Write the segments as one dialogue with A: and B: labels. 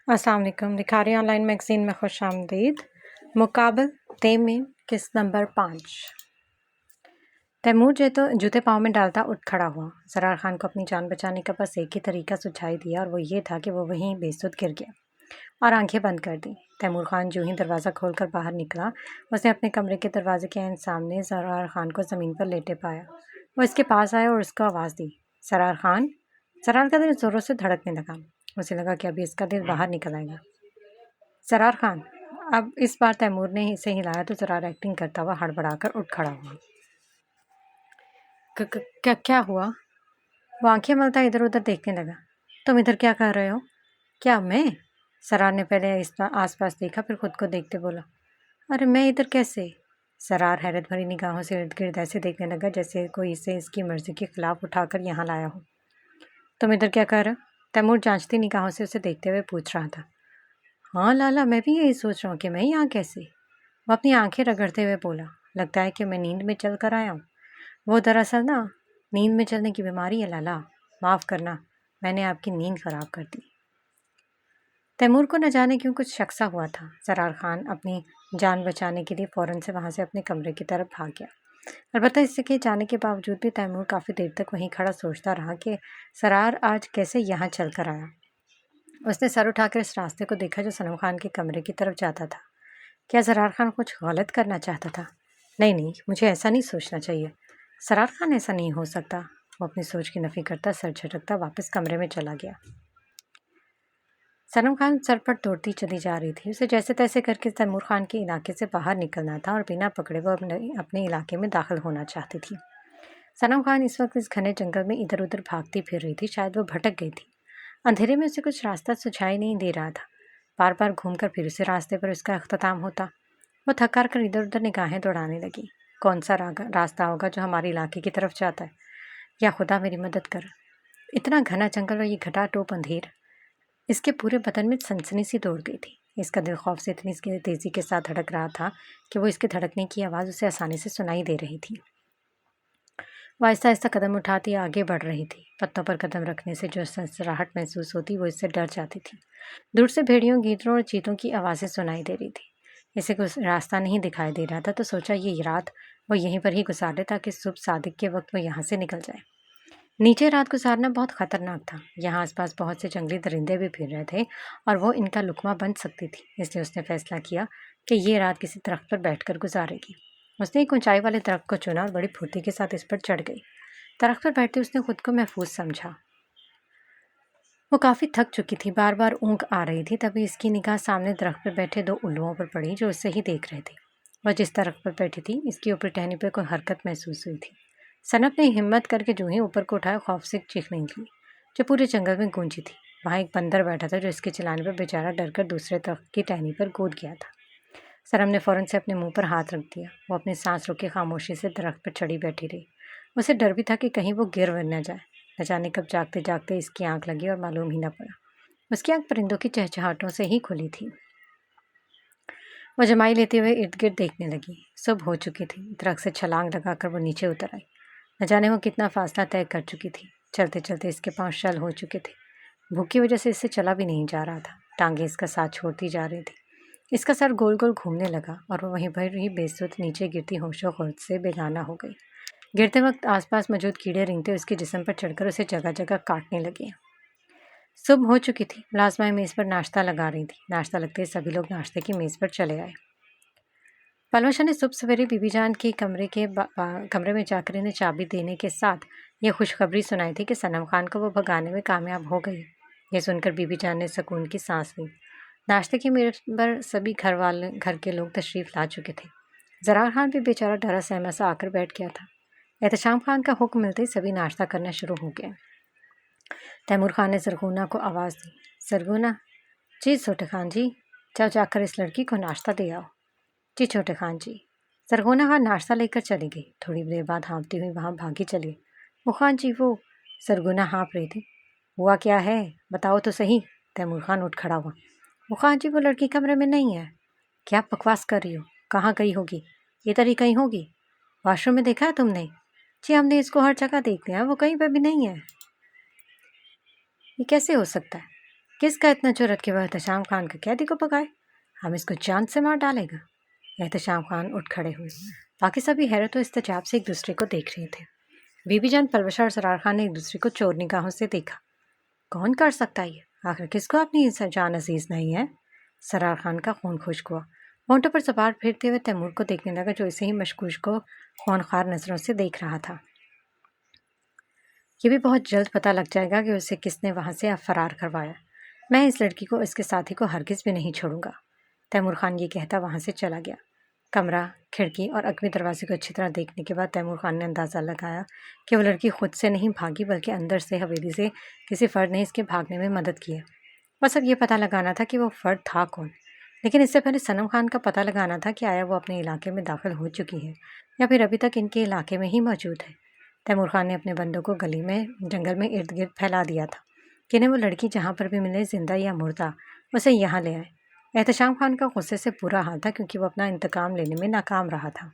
A: अस्सलाम वालेकुम। Likhari online magazine में खुश आमदीद। मुकाबल तेमीम किस्त नंबर 5। तैमूर जूते पाँव में डालता उठ खड़ा हुआ। सरार खान को अपनी जान बचाने का बस एक ही तरीका सुझाई दिया और वो ये था कि वो वहीं बेसुध गिर गया और आंखें बंद कर दी। तैमूर खान जो ही दरवाज़ा खोलकर बाहर निकला, उसने अपने कमरे के दरवाजे के ऐन सामने सरार खान को ज़मीन पर लेटे पाया। वो इसके पास आया और उसको आवाज़ दी, सरार खान। सरार का दिल ज़ोरों से धड़कने लगा। उसे लगा कि अभी इसका दिल बाहर निकल आएगा। सरार खान। अब इस बार तैमूर ने इसे हिलाया तो सरार एक्टिंग करता हुआ हड़बड़ाकर उठ खड़ा हुआ। क्या हुआ? वो आंखें मलता इधर उधर देखने लगा। तुम इधर क्या कर रहे हो? क्या मैं? सरार ने पहले आसपास देखा, फिर खुद को देखते बोला, अरे मैं इधर कैसे? सरार हैरत भरी निगाहों से इर्द गिर्द ऐसे देखने लगा जैसे कोई इसे इसकी मर्जी के खिलाफ उठाकर यहाँ लाया हो। तुम इधर क्या कर रहे हो? तैमूर जांचती निगाहों से उसे देखते हुए पूछ रहा था। हाँ लाला, मैं भी यही सोच रहा हूँ कि मैं यहाँ कैसे? वो अपनी आंखें रगड़ते हुए बोला, लगता है कि मैं नींद में चल कर आया हूँ। वो दरअसल ना, नींद में चलने की बीमारी है लाला। माफ़ करना, मैंने आपकी नींद खराब कर दी। तैमूर को न जाने क्यों कुछ शक सा हुआ था। सरार खान अपनी जान बचाने के लिए फ़ौरन से वहाँ से अपने कमरे की तरफ भाग गया। अलबत्ता इससे के जाने के बावजूद भी तैमूर काफ़ी देर तक वहीं खड़ा सोचता रहा कि सरार आज कैसे यहाँ चल कर आया। उसने सर उठाकर इस रास्ते को देखा जो सनम खान के कमरे की तरफ जाता था। क्या सरार खान कुछ गलत करना चाहता था? नहीं, मुझे ऐसा नहीं सोचना चाहिए। सरार खान ऐसा नहीं हो सकता। वो अपनी सोच की नफ़ी करता सर झटकता वापस कमरे में चला गया। सनम खान सरपट दौड़ती चली जा रही थी। उसे जैसे तैसे करके तैमूर खान के इलाके से बाहर निकलना था और बिना पकड़े वो अपने इलाके में दाखिल होना चाहती थी। सनम खान इस वक्त इस घने जंगल में इधर उधर भागती फिर रही थी। शायद वो भटक गई थी। अंधेरे में उसे कुछ रास्ता सुझाई नहीं दे रहा था। बार बार घूमकर फिर उसे रास्ते पर उसका अख्ताम होता। वो थक हार कर इधर उधर निगाहें दौड़ाने लगी। कौन सा रास्ता होगा जो हमारे इलाके की तरफ जाता है? या खुदा मेरी मदद कर। इतना घना जंगल और ये घटाटोप अंधेर। इसके पूरे बदन में सनसनी सी दौड़ गई थी। इसका दिल खौफ से इतनी तेज़ी के साथ धड़क रहा था कि वो इसके धड़कने की आवाज़ उसे आसानी से सुनाई दे रही थी। वो आहिस्ता आहिस्ता कदम उठाती आगे बढ़ रही थी। पत्तों पर कदम रखने से जो सनसनाहट महसूस होती वो इससे डर जाती थी। दूर से भेड़ियों, गीदड़ों और चीतों की आवाज़ें सुनाई दे रही थी। इसे कुछ रास्ता नहीं दिखाई दे रहा था तो सोचा ये रात वो यहीं पर ही गुजार ले ताकि सुबह सादिक के वक्त वो यहाँ से निकल जाए। नीचे रात गुजारना बहुत ख़तरनाक था। यहाँ आसपास बहुत से जंगली दरिंदे भी फिर रहे थे और वो इनका लुकमा बन सकती थी। इसलिए उसने फैसला किया कि ये रात किसी दरख्त पर बैठकर गुजारेगी। उसने एक ऊंचाई वाले दरख्त को चुना और बड़ी फुर्ती के साथ इस पर चढ़ गई। दरख्त पर बैठते उसने खुद को महफूज समझा। वो काफ़ी थक चुकी थी, बार बार ऊँघ आ रही थी। तभी इसकी निगाह सामने दरख्त पर बैठे दो उल्लुओं पर पड़ी जो उससे ही देख रहे थे। वह जिस दरख्त पर बैठी थी इसकी ऊपर टहनी पर कोई हरकत महसूस हुई थी। सनम ने हिम्मत करके जो ही ऊपर को उठाया, खौफ से चीख निकली जो पूरे जंगल में गूंजी थी। वहाँ एक बंदर बैठा था जो इसके चिल्लाने पर बेचारा डरकर दूसरे दरख्त की टहनी पर कूद गया था। सनम ने फ़ौरन से अपने मुंह पर हाथ रख दिया। वो अपनी सांस रोके खामोशी से दरख्त पर चढ़ी बैठी रही। उसे डर भी था कि कहीं वो गिर वर न जाए। न जाने कब जागते जागते इसकी आंख लगी और मालूम ही न पड़ा। उसकी आंख परिंदों की चहचहाटों से ही खुली थी। वो जमाई लेते हुए इर्द गिर्द देखने लगी। सुबह हो चुकी थी। दरख्त से छलांग लगाकर वो नीचे उतर आई। न जाने वो कितना फासला तय कर चुकी थी। चलते चलते इसके पाँव शल हो चुके थे। भूख की वजह से इससे चला भी नहीं जा रहा था। टांगें इसका साथ छोड़ती जा रही थी। इसका सर गोल गोल घूमने लगा और वो वहीं पर ही बेसुध नीचे गिरती होशो खौफ से बेगाना हो गई। गिरते वक्त आसपास मौजूद कीड़े रेंगते उसके जिस्म पर चढ़कर उसे जगह जगह काटने लगे। सुबह हो चुकी थी। मुलाजमाएं मेज़ पर नाश्ता लगा रही थी। नाश्ता लगते ही सभी लोग नाश्ते की मेज़ पर चले आए। पलवशा ने सुबह सवेरे बीबी जान के कमरे में जाकर इन्हें चाबी देने के साथ ये खुशखबरी सुनाई थी कि सनम खान को वो भगाने में कामयाब हो गई। ये सुनकर बीबी जान ने सुकून की सांस ली। नाश्ते की मेज पर सभी घर के लोग तशरीफ़ ला चुके थे। ज़रार खान भी बेचारा डरा सहमा सा आकर बैठ गया था। एहतशाम खान का हुक्म मिलते ही सभी नाश्ता करना शुरू हो गया। तैमूर खान ने सरगुना को आवाज़ दी, सरगुना। जी छोटे खान जी, जाओ जाकर इस लड़की को नाश्ता दे आओ। जी छोटे खान जी। सरगुना खान नाश्ता लेकर चली गई। थोड़ी देर बाद हाँफती हुई वहाँ भागी चली। वो खान जी वो। सरगुना हाँफ रही थी। हुआ क्या है, बताओ तो सही। तैमूर खान उठ खड़ा हुआ। वो खान जी वो लड़की कमरे में नहीं है। क्या बकवास कर रही हो? कहाँ गई होगी? इधर ही कहीं होगी। वॉशरूम में देखा है तुमने? जी हमने इसको हर जगह देख लिया, वो कहीं पर भी नहीं है। ये कैसे हो सकता है? کس کا اتنا جرأت کہ وہ احتشام خان کا قیدی کو پکائے؟ ہم اس کو جان سے مار ڈالے گا۔ احتشام خان اٹھ کھڑے ہوئے۔ باقی سبھی حیرت و استعجاب سے ایک دوسرے کو دیکھ رہے تھے۔ بی بی جان، پلوشہ اور سرار خان نے ایک دوسرے کو چور نگاہوں سے دیکھا۔ کون کر سکتا یہ؟ آخر کس کو اپنی جان عزیز نہیں ہے؟ سرار خان کا خون خشک ہوا۔ ہونٹوں پر زبان پھیرتے ہوئے تیمور کو دیکھنے لگا، جو اسے ہی مشکوک کو خونخوار نظروں سے دیکھ رہا تھا۔ یہ بھی بہت جلد پتہ لگ جائے گا کہ اسے کس نے وہاں سے فرار کروایا۔ میں اس لڑکی کو، اس کے ساتھی کو ہرگز بھی نہیں چھوڑوں گا۔ تیمور خان یہ کہتا وہاں سے چلا گیا۔ کمرہ، کھڑکی اور عقبی دروازے کو اچھی طرح دیکھنے کے بعد تیمور خان نے اندازہ لگایا کہ وہ لڑکی خود سے نہیں بھاگی، بلکہ اندر سے حویلی سے کسی فرد نے اس کے بھاگنے میں مدد کی ہے۔ بس اب یہ پتہ لگانا تھا کہ وہ فرد تھا کون، لیکن اس سے پہلے صنم خان کا پتہ لگانا تھا کہ آیا وہ اپنے علاقے میں داخل ہو چکی ہے یا پھر ابھی تک ان کے علاقے میں ہی موجود ہے۔ تیمور خان نے اپنے بندوں کو گلی میں، جنگل میں ارد گرد پھیلا دیا تھا کہ انہیں وہ لڑکی جہاں پر بھی ملے، زندہ یا مردہ، اسے یہاں لے آئے۔ احتشام خان کا غصے سے برا حال تھا، کیونکہ وہ اپنا انتقام لینے میں ناکام رہا تھا۔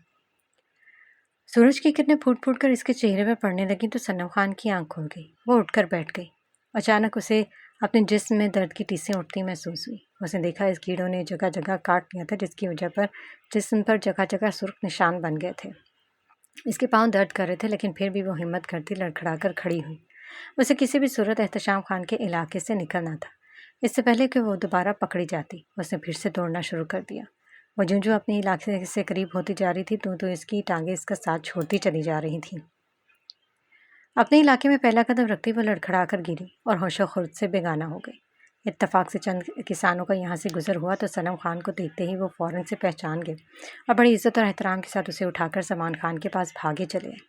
A: سورج کی کرنیں پھوٹ پھوٹ کر اس کے چہرے پر پڑنے لگیں تو صنم خان کی آنکھ کھل گئی۔ وہ اٹھ کر بیٹھ گئی۔ اچانک اسے اپنے جسم میں درد کی ٹیسیں اٹھتی محسوس ہوئی۔ اس نے دیکھا اس کیڑوں نے جگہ جگہ کاٹ لیا تھا، جس کی وجہ پر جسم پر جگہ جگہ سرخ نشان بن گئے تھے۔ اس کے پاؤں درد کر رہے تھے، لیکن پھر بھی وہ ہمت کرتی لڑکھڑا کر کھڑی ہوئی۔ اسے کسی بھی صورت احتشام خان کے علاقے سے نکلنا تھا، اس سے پہلے کہ وہ دوبارہ پکڑی جاتی۔ اس نے پھر سے دوڑنا شروع کر دیا۔ وہ جو اپنے علاقے سے قریب ہوتی جا رہی تھی، تو اس کی ٹانگیں اس کا ساتھ چھوڑتی چلی جا رہی تھیں۔ اپنے علاقے میں پہلا قدم رکھتی وہ لڑکھڑا کر گری اور ہوش و خرد سے بیگانہ ہو گئی۔ اتفاق سے چند کسانوں کا یہاں سے گزر ہوا تو صنم خان کو دیکھتے ہی وہ فوراً سے پہچان گئے اور بڑی عزت اور احترام کے ساتھ اسے اٹھا کر سامان خان کے پاس بھاگے چلے آئے۔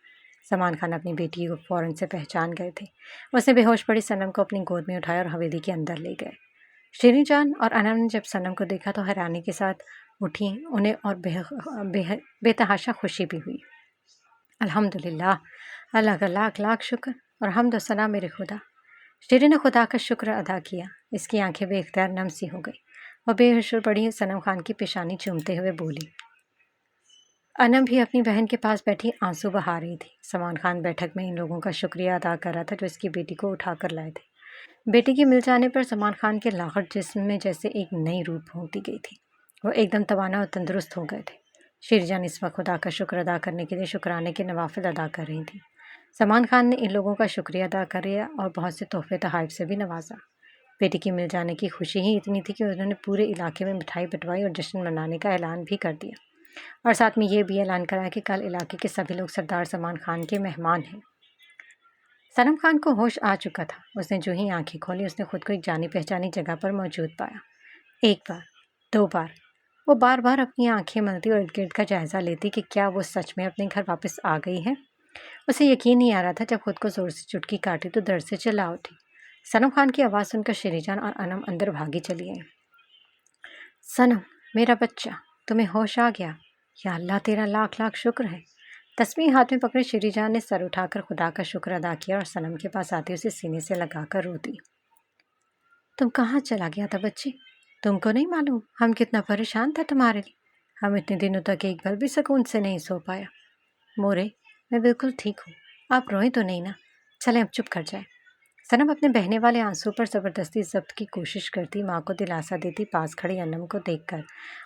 A: سامان خان اپنی بیٹی کو فوراً سے پہچان گئے تھے۔ اس نے بے ہوش پڑی صنم کو اپنی گود میں اٹھایا اور حویلی کے اندر لے گئے۔ شیریں جان اور انم نے جب صنم کو دیکھا تو حیرانی کے ساتھ اٹھیں، انہیں اور بے تحاشا خوشی بھی ہوئی۔ الحمدللہ، اللہ کا لاکھ لاکھ شکر اور حمد و ثنا میرے خدا۔ شیریں نے خدا کا شکر ادا کیا۔ اس کی آنکھیں بے اختیار نم سی ہو گئی۔ وہ بے ہوش پڑی صنم خان کی پیشانی چومتے ہوئے بولی۔ انم بھی اپنی بہن کے پاس بیٹھی آنسو بہا رہی تھی۔ سامان خان بیٹھک میں ان لوگوں کا شکریہ ادا کر رہا تھا جو اس کی بیٹی کو اٹھا کر لائے تھے۔ بیٹی کے مل جانے پر سامان خان کے لاغر جسم میں جیسے ایک نئی روح پھونکتی گئی تھی۔ وہ ایک دم توانا اور تندرست ہو گئے تھے۔ شیریں جان اس وقت خدا کا شکر ادا کرنے کے لیے شکرانے کے نوافل ادا کر رہی تھیں۔ سامان خان نے ان لوگوں کا شکریہ ادا کیا اور بہت سے تحفے تحائف سے بھی نوازا۔ بیٹی کی مل جانے کی خوشی ہی اتنی تھی کہ انہوں نے پورے علاقے میں مٹھائی بٹوائی اور جشن منانے کا اعلان بھی کر دیا، اور ساتھ میں یہ بھی اعلان کرایا کہ کل علاقے کے سبھی لوگ سردار سامان خان کے مہمان ہیں۔ صنم خان کو ہوش آ چکا تھا۔ اس نے جو ہی آنکھیں کھولی، اس نے خود کو ایک جانی پہچانی جگہ پر موجود پایا۔ ایک بار، دو بار، وہ بار بار اپنی آنکھیں ملتی اور ارد گرد کا جائزہ لیتی کہ کیا وہ سچ میں اپنے گھر واپس آ گئی ہے۔ اسے یقین نہیں آ رہا تھا۔ جب خود کو زور سے چٹکی کاٹی تو درد سے چلا اٹھی۔ صنم خان کی آواز سن کر شیریں جان اور انم اندر بھاگی چلی آئیں۔ صنم، میرا بچہ، تمہیں ہوش آ گیا؟ یا اللہ، تیرا لاکھ لاکھ شکر ہے۔ تسبیح ہاتھ میں پکڑے شیریں جان نے سر اٹھا کر خدا کا شکر ادا کیا اور صنم کے پاس آتے اسے سینے سے لگا کر رو دی۔ تم کہاں چلا گیا تھا بچی؟ تم کو نہیں معلوم ہم کتنا پریشان تھے تمہارے لیے؟ ہم اتنے دنوں تک ایک پل بھی سکون سے نہیں سو پایا۔ مورے، میں بالکل ٹھیک ہوں، آپ روئیں تو نہیں نا؟ چلیں اب چپ کر جائیں۔ صنم اپنے بہنے والے آنسو پر زبردستی ضبط کی کوشش کرتی ماں کو دلاسا دیتی پاس کھڑی انم کو دیکھ کر۔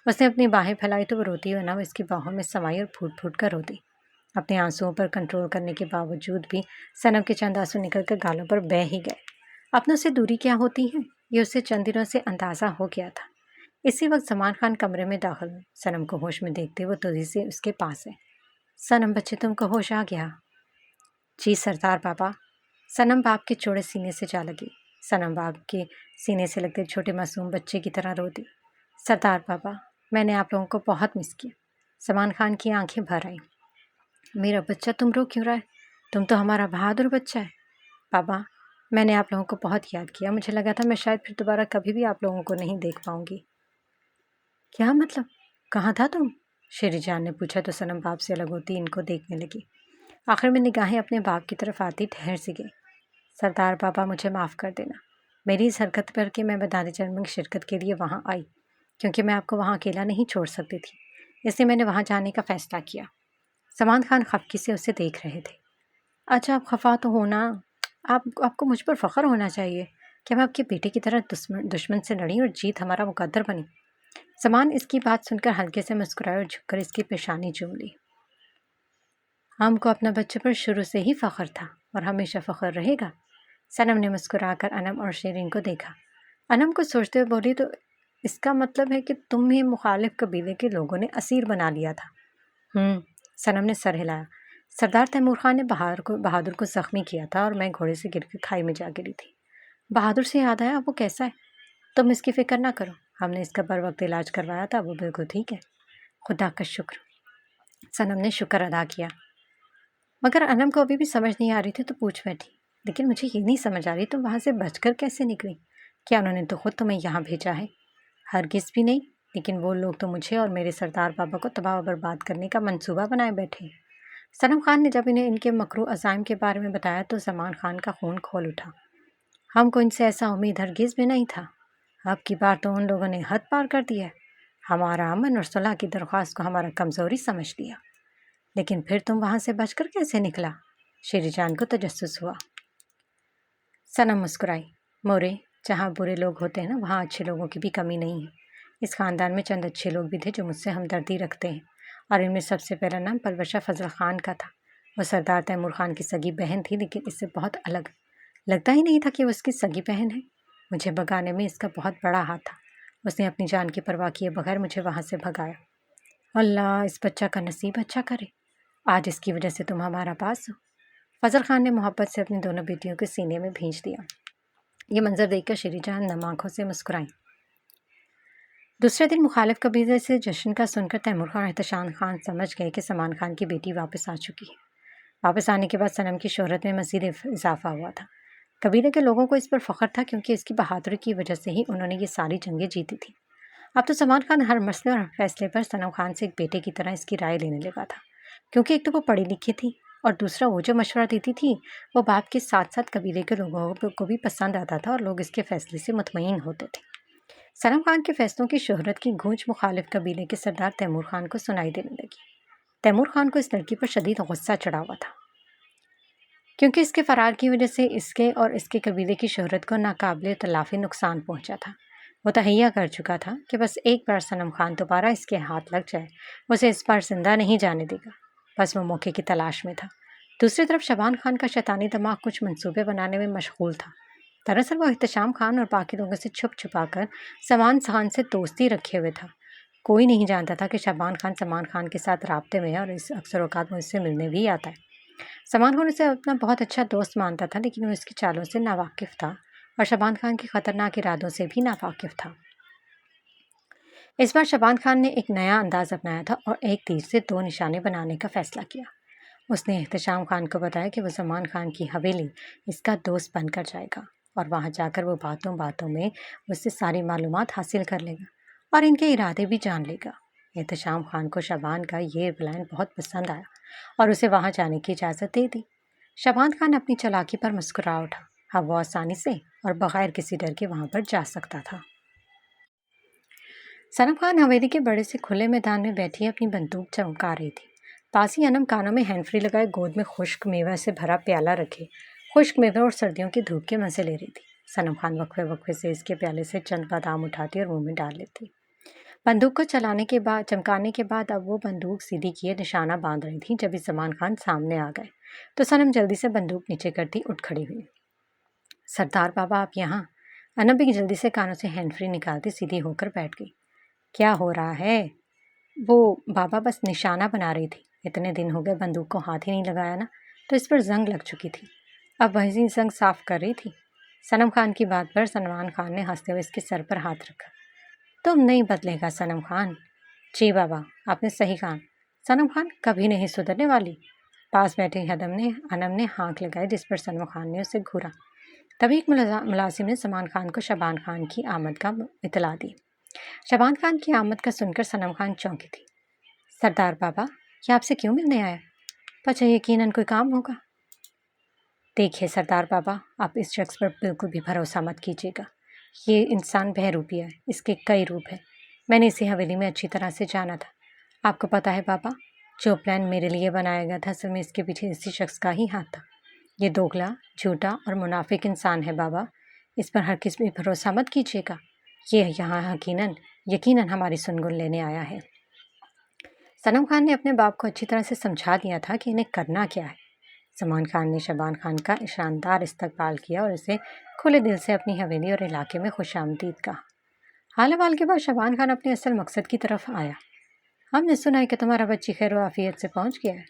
A: اس نے اپنی باہیں پھیلائی تو وہ روتی ہوئی انم اس کی باہوں میں سمائی اور پھوٹ پھوٹ کر روتی۔ اپنے آنسوؤں پر کنٹرول کرنے کے باوجود بھی صنم کے چند آنسو نکل کر گالوں پر بہہ ہی گئے۔ اپنوں سے دوری کیا ہوتی ہے، یہ اسے چند دنوں سے اندازہ ہو گیا تھا۔ اسی وقت سامان خان کمرے میں داخل ہوئے۔ صنم کو ہوش میں دیکھتے وہ تیزی سے اس کے پاس ہے۔ صنم بچے، تم کو ہوش آ گیا؟ جی سردار بابا۔ صنم باپ کے چوڑے سینے سے جا لگی۔ صنم باپ کے سینے سے لگتے چھوٹے معصوم بچے کی طرح رو دی۔ سردار بابا، میں نے آپ لوگوں کو بہت مس کیا۔ سامان خان کی آنکھیں بھر آئیں۔ میرا بچہ، تم رو کیوں رہا ہے؟ تم تو ہمارا بہادر بچہ ہے۔ بابا، میں نے آپ لوگوں کو بہت یاد کیا۔ مجھے لگا تھا میں شاید پھر دوبارہ کبھی بھی آپ لوگوں کو نہیں دیکھ پاؤں گی۔ کیا مطلب؟ کہاں تھا تم؟ شیریں جان نے پوچھا تو صنم باپ سے الگ ہوتی ان کو دیکھنے لگی۔ آخر میں نگاہیں اپنے باپ کی طرف آتی ٹھہر سی گئی۔ سردار بابا، مجھے معاف کر دینا۔ میری اس حرکت پر کہ میں میدان جنگ میں شرکت کے لیے وہاں آئی، کیونکہ میں آپ کو وہاں اکیلا نہیں چھوڑ سکتی تھی، اس لیے میں نے وہاں جانے کا فیصلہ کیا۔ سامان خان خفگی سے اسے دیکھ رہے تھے۔ اچھا، آپ خفا تو ہونا، آپ کو مجھ پر فخر ہونا چاہیے۔ کہ ہم آپ کے بیٹے کی طرح دشمن سے لڑیں اور جیت ہمارا مقدر بنی؟ سمان اس کی بات سن کر ہلکے سے مسکرائے اور جھک کر اس کی پیشانی چوم لی۔ ہم کو اپنا بچے پر شروع سے ہی فخر تھا اور ہمیشہ فخر رہے گا۔ صنم نے مسکرا کر انم اور شیرین کو دیکھا۔ انم کو سوچتے ہوئے بولی، تو اس کا مطلب ہے کہ تمہیں مخالف قبیلے کے لوگوں نے اسیر بنا لیا تھا؟ صنم نے سر ہلایا۔ سردار تیمور خان نے بہادر کو زخمی کیا تھا اور میں گھوڑے سے گر کے کھائی میں جا گری تھی۔ بہادر سے یاد آیا، وہ کیسا ہے؟ تم اس کی فکر نہ کرو، ہم نے اس کا بر وقت علاج کروایا تھا، وہ بالکل ٹھیک ہے۔ خدا کا شکر۔ صنم نے شکر ادا کیا۔ مگر انم کو ابھی بھی سمجھ نہیں آ رہی تھی تو پوچھ بیٹھی، لیکن مجھے یہ نہیں سمجھ آ رہی تم وہاں سے بچ کر کیسے نکلی؟ کیا انہوں نے تو خود تمہیں یہاں بھیجا ہے؟ ہرگز بھی نہیں، لیکن وہ لوگ تو مجھے اور میرے سردار بابا کو تباہ و برباد کرنے کا منصوبہ بنائے بیٹھے۔ صنم خان نے جب انہیں ان کے مکروہ عزائم کے بارے میں بتایا تو زمان خان کا خون کھول اٹھا۔ ہم کو ان سے ایسا امید ہرگز بھی نہیں تھا۔ اب کی بار تو ان لوگوں نے حد پار کر دیا ہے۔ ہمارا امن اور صلح کی درخواست کو ہمارا کمزوری سمجھ لیا۔ لیکن پھر تم وہاں سے بچ کر کیسے نکلا؟ شیری جان کو تجسس ہوا۔ صنم مسکرائی۔ مورے، جہاں برے لوگ ہوتے ہیں نا، وہاں اچھے لوگوں کی بھی کمی نہیں ہے۔ اس خاندان میں چند اچھے لوگ بھی تھے جو مجھ سے ہمدردی رکھتے ہیں، اور ان میں سب سے پہلا نام پروشہ فضل خان کا تھا۔ وہ سردار تیمور خان کی سگی بہن تھی، لیکن اس سے بہت الگ۔ لگتا ہی نہیں تھا کہ وہ اس کی سگی بہن ہے۔ مجھے بھگانے میں اس کا بہت بڑا ہاتھ تھا۔ اس نے اپنی جان کی پرواہ کیے بغیر مجھے وہاں سے بھگایا۔ اللہ اس بچہ کا نصیب اچھا کرے، آج اس کی وجہ سے تم ہمارا پاس ہو۔ فضل خان نے محبت سے اپنی دونوں بیٹیوں کے سینے میں بھینچ دیا۔ یہ منظر دیکھ کر شیری جان نم آنکھوں سے مسکرائیں۔ دوسرے دن مخالف قبیلے سے جشن کا سن کر تیمور خان اور احتشام خان سمجھ گئے کہ سمان خان کی بیٹی واپس آ چکی ہے۔ واپس آنے کے بعد صنم کی شہرت میں مزید اضافہ ہوا تھا۔ قبیلے کے لوگوں کو اس پر فخر تھا کیونکہ اس کی بہادری کی وجہ سے ہی انہوں نے یہ ساری جنگیں جیتی تھیں۔ اب تو سمان خان ہر مسئلے اور فیصلے پر صنم خان سے ایک بیٹے کی طرح اس کی رائے لینے لگا تھا، کیونکہ ایک تو وہ پڑھی لکھی تھی اور دوسرا وہ جو مشورہ دیتی تھی وہ باپ کے ساتھ ساتھ قبیلے کے لوگوں کو بھی پسند آتا تھا اور لوگ اس کے فیصلے سے مطمئن ہوتے تھے۔ صنم خان کے فیصلوں کی شہرت کی گونج مخالف قبیلے کے سردار تیمور خان کو سنائی دینے لگی۔ تیمور خان کو اس لڑکی پر شدید غصہ چڑھا ہوا تھا، کیونکہ اس کے فرار کی وجہ سے اس کے اور اس کے قبیلے کی شہرت کو ناقابل تلافی نقصان پہنچا تھا۔ وہ تہیہ کر چکا تھا کہ بس ایک بار صنم خان دوبارہ اس کے ہاتھ لگ جائے، اسے اس بار زندہ نہیں جانے دے گا۔ بس وہ موقع کی تلاش میں تھا۔ دوسری طرف شبان خان کا شیطانی دماغ کچھ منصوبے بنانے میں مشغول تھا۔ دراصل وہ احتشام خان اور باقی لوگوں سے چھپ چھپا کر سمان خان سے دوستی رکھے ہوئے تھا۔ کوئی نہیں جانتا تھا کہ شبان خان سمان خان کے ساتھ رابطے میں ہے اور اکثر اوقات وہ اس سے ملنے بھی آتا ہے۔ سمان خان اسے اپنا بہت اچھا دوست مانتا تھا، لیکن وہ اس کی چالوں سے ناواقف تھا اور شبان خان کے خطرناک ارادوں سے بھی ناواقف تھا۔ اس بار شبان خان نے ایک نیا انداز اپنایا تھا اور ایک تیر سے دو نشانے بنانے کا فیصلہ کیا۔ اس نے احتشام خان کو بتایا کہ وہ سمان خان کی حویلی اس کا دوست بن کر جائے گا اور وہاں جا کر وہ باتوں باتوں میں اس سے ساری معلومات حاصل کر لے گا اور ان کے ارادے بھی جان لے گا۔ احتشام خان کو شبان کا یہ پلان بہت پسند آیا اور اسے وہاں جانے کی اجازت دے دی۔ شبان خان اپنی چالاکی پر مسکرا اٹھا۔ اب وہ آسانی سے اور بغیر کسی ڈر کے وہاں پر جا سکتا تھا۔ صنم خان حویلی کے بڑے سے کھلے میدان میں بیٹھی اپنی بندوق چمکا رہی تھی۔ پاس ہی انم کانوں میں ہینڈ فری لگائے گود میں خشک میوہ سے بھرا پیالہ رکھے خشک میوہ اور سردیوں کی دھوپ کے مزے لے رہی تھی۔ صنم خان وقفے وقفے سے اس کے پیالے سے چند بادام اٹھاتی اور منہ میں ڈال لیتی۔ بندوق کو چمکانے کے بعد اب وہ بندوق سیدھی کیے نشانہ باندھ رہی تھی۔ جب سمان خان سامنے آ گئے تو صنم جلدی سے بندوق نیچے کرتی اٹھ کھڑی ہوئی۔ سردار بابا آپ یہاں؟ انم بھی جلدی سے کانوں سے ہینڈ فری نکالتی سیدھی ہو کر بیٹھ گئی۔ کیا ہو رہا ہے؟ وہ بابا بس نشانہ بنا رہی تھی، اتنے دن ہو گئے بندوق کو ہاتھ ہی نہیں لگایا نا، تو اس پر زنگ لگ چکی تھی، اب وہی زنگ صاف کر رہی تھی۔ صنم خان کی بات پر سلمان خان نے ہنستے ہوئے اس کے سر پر ہاتھ رکھا۔ تم نہیں بدلے گا صنم خان۔ جی بابا آپ نے صحیح کہا، صنم خان کبھی نہیں سدھرنے والی۔ پاس بیٹھے انم نے ہانک لگائی جس پر صنم خان نے اسے گھورا۔ تبھی ایک ملازم نے سلمان خان کو شبان خان کی آمد کا اطلاع دی۔ شبان خان کی آمد کا سن کر صنم خان چونکی تھی۔ سردار بابا یہ آپ سے کیوں ملنے آیا؟ بچہ یقیناً کوئی کام ہوگا۔ دیکھیے سردار بابا آپ اس شخص پر بالکل بھی بھروسہ مت کیجیے گا، یہ انسان بہروپیہ ہے، اس کے کئی روپ ہیں، میں نے اسے حویلی میں اچھی طرح سے جانا تھا۔ آپ کو پتہ ہے بابا جو پلان میرے لیے بنایا گیا تھا اصل میں اس کے پیچھے اسی شخص کا ہی ہاتھ تھا۔ یہ دوگلا، جھوٹا اور منافق انسان ہے بابا، इस पर हर किसी भी भरोसा मत कीजिएगा, ये यहाँ यकीनन हमारी सुनगुन लेने आया है। सनम खान ने अपने बाप को अच्छी तरह से समझा दिया था कि इन्हें करना क्या है। सलमान खान ने शबान खान का शानदार इस्तकबाल किया और उसे खुले दिल से अपनी हवेली और इलाके में खुशामदीद कहा। हाल वाल के बाद शबान खान अपने असल मकसद की तरफ आया। हमने सुना है कि तुम्हारा बच्ची खैर आफियत से पहुंच गया है।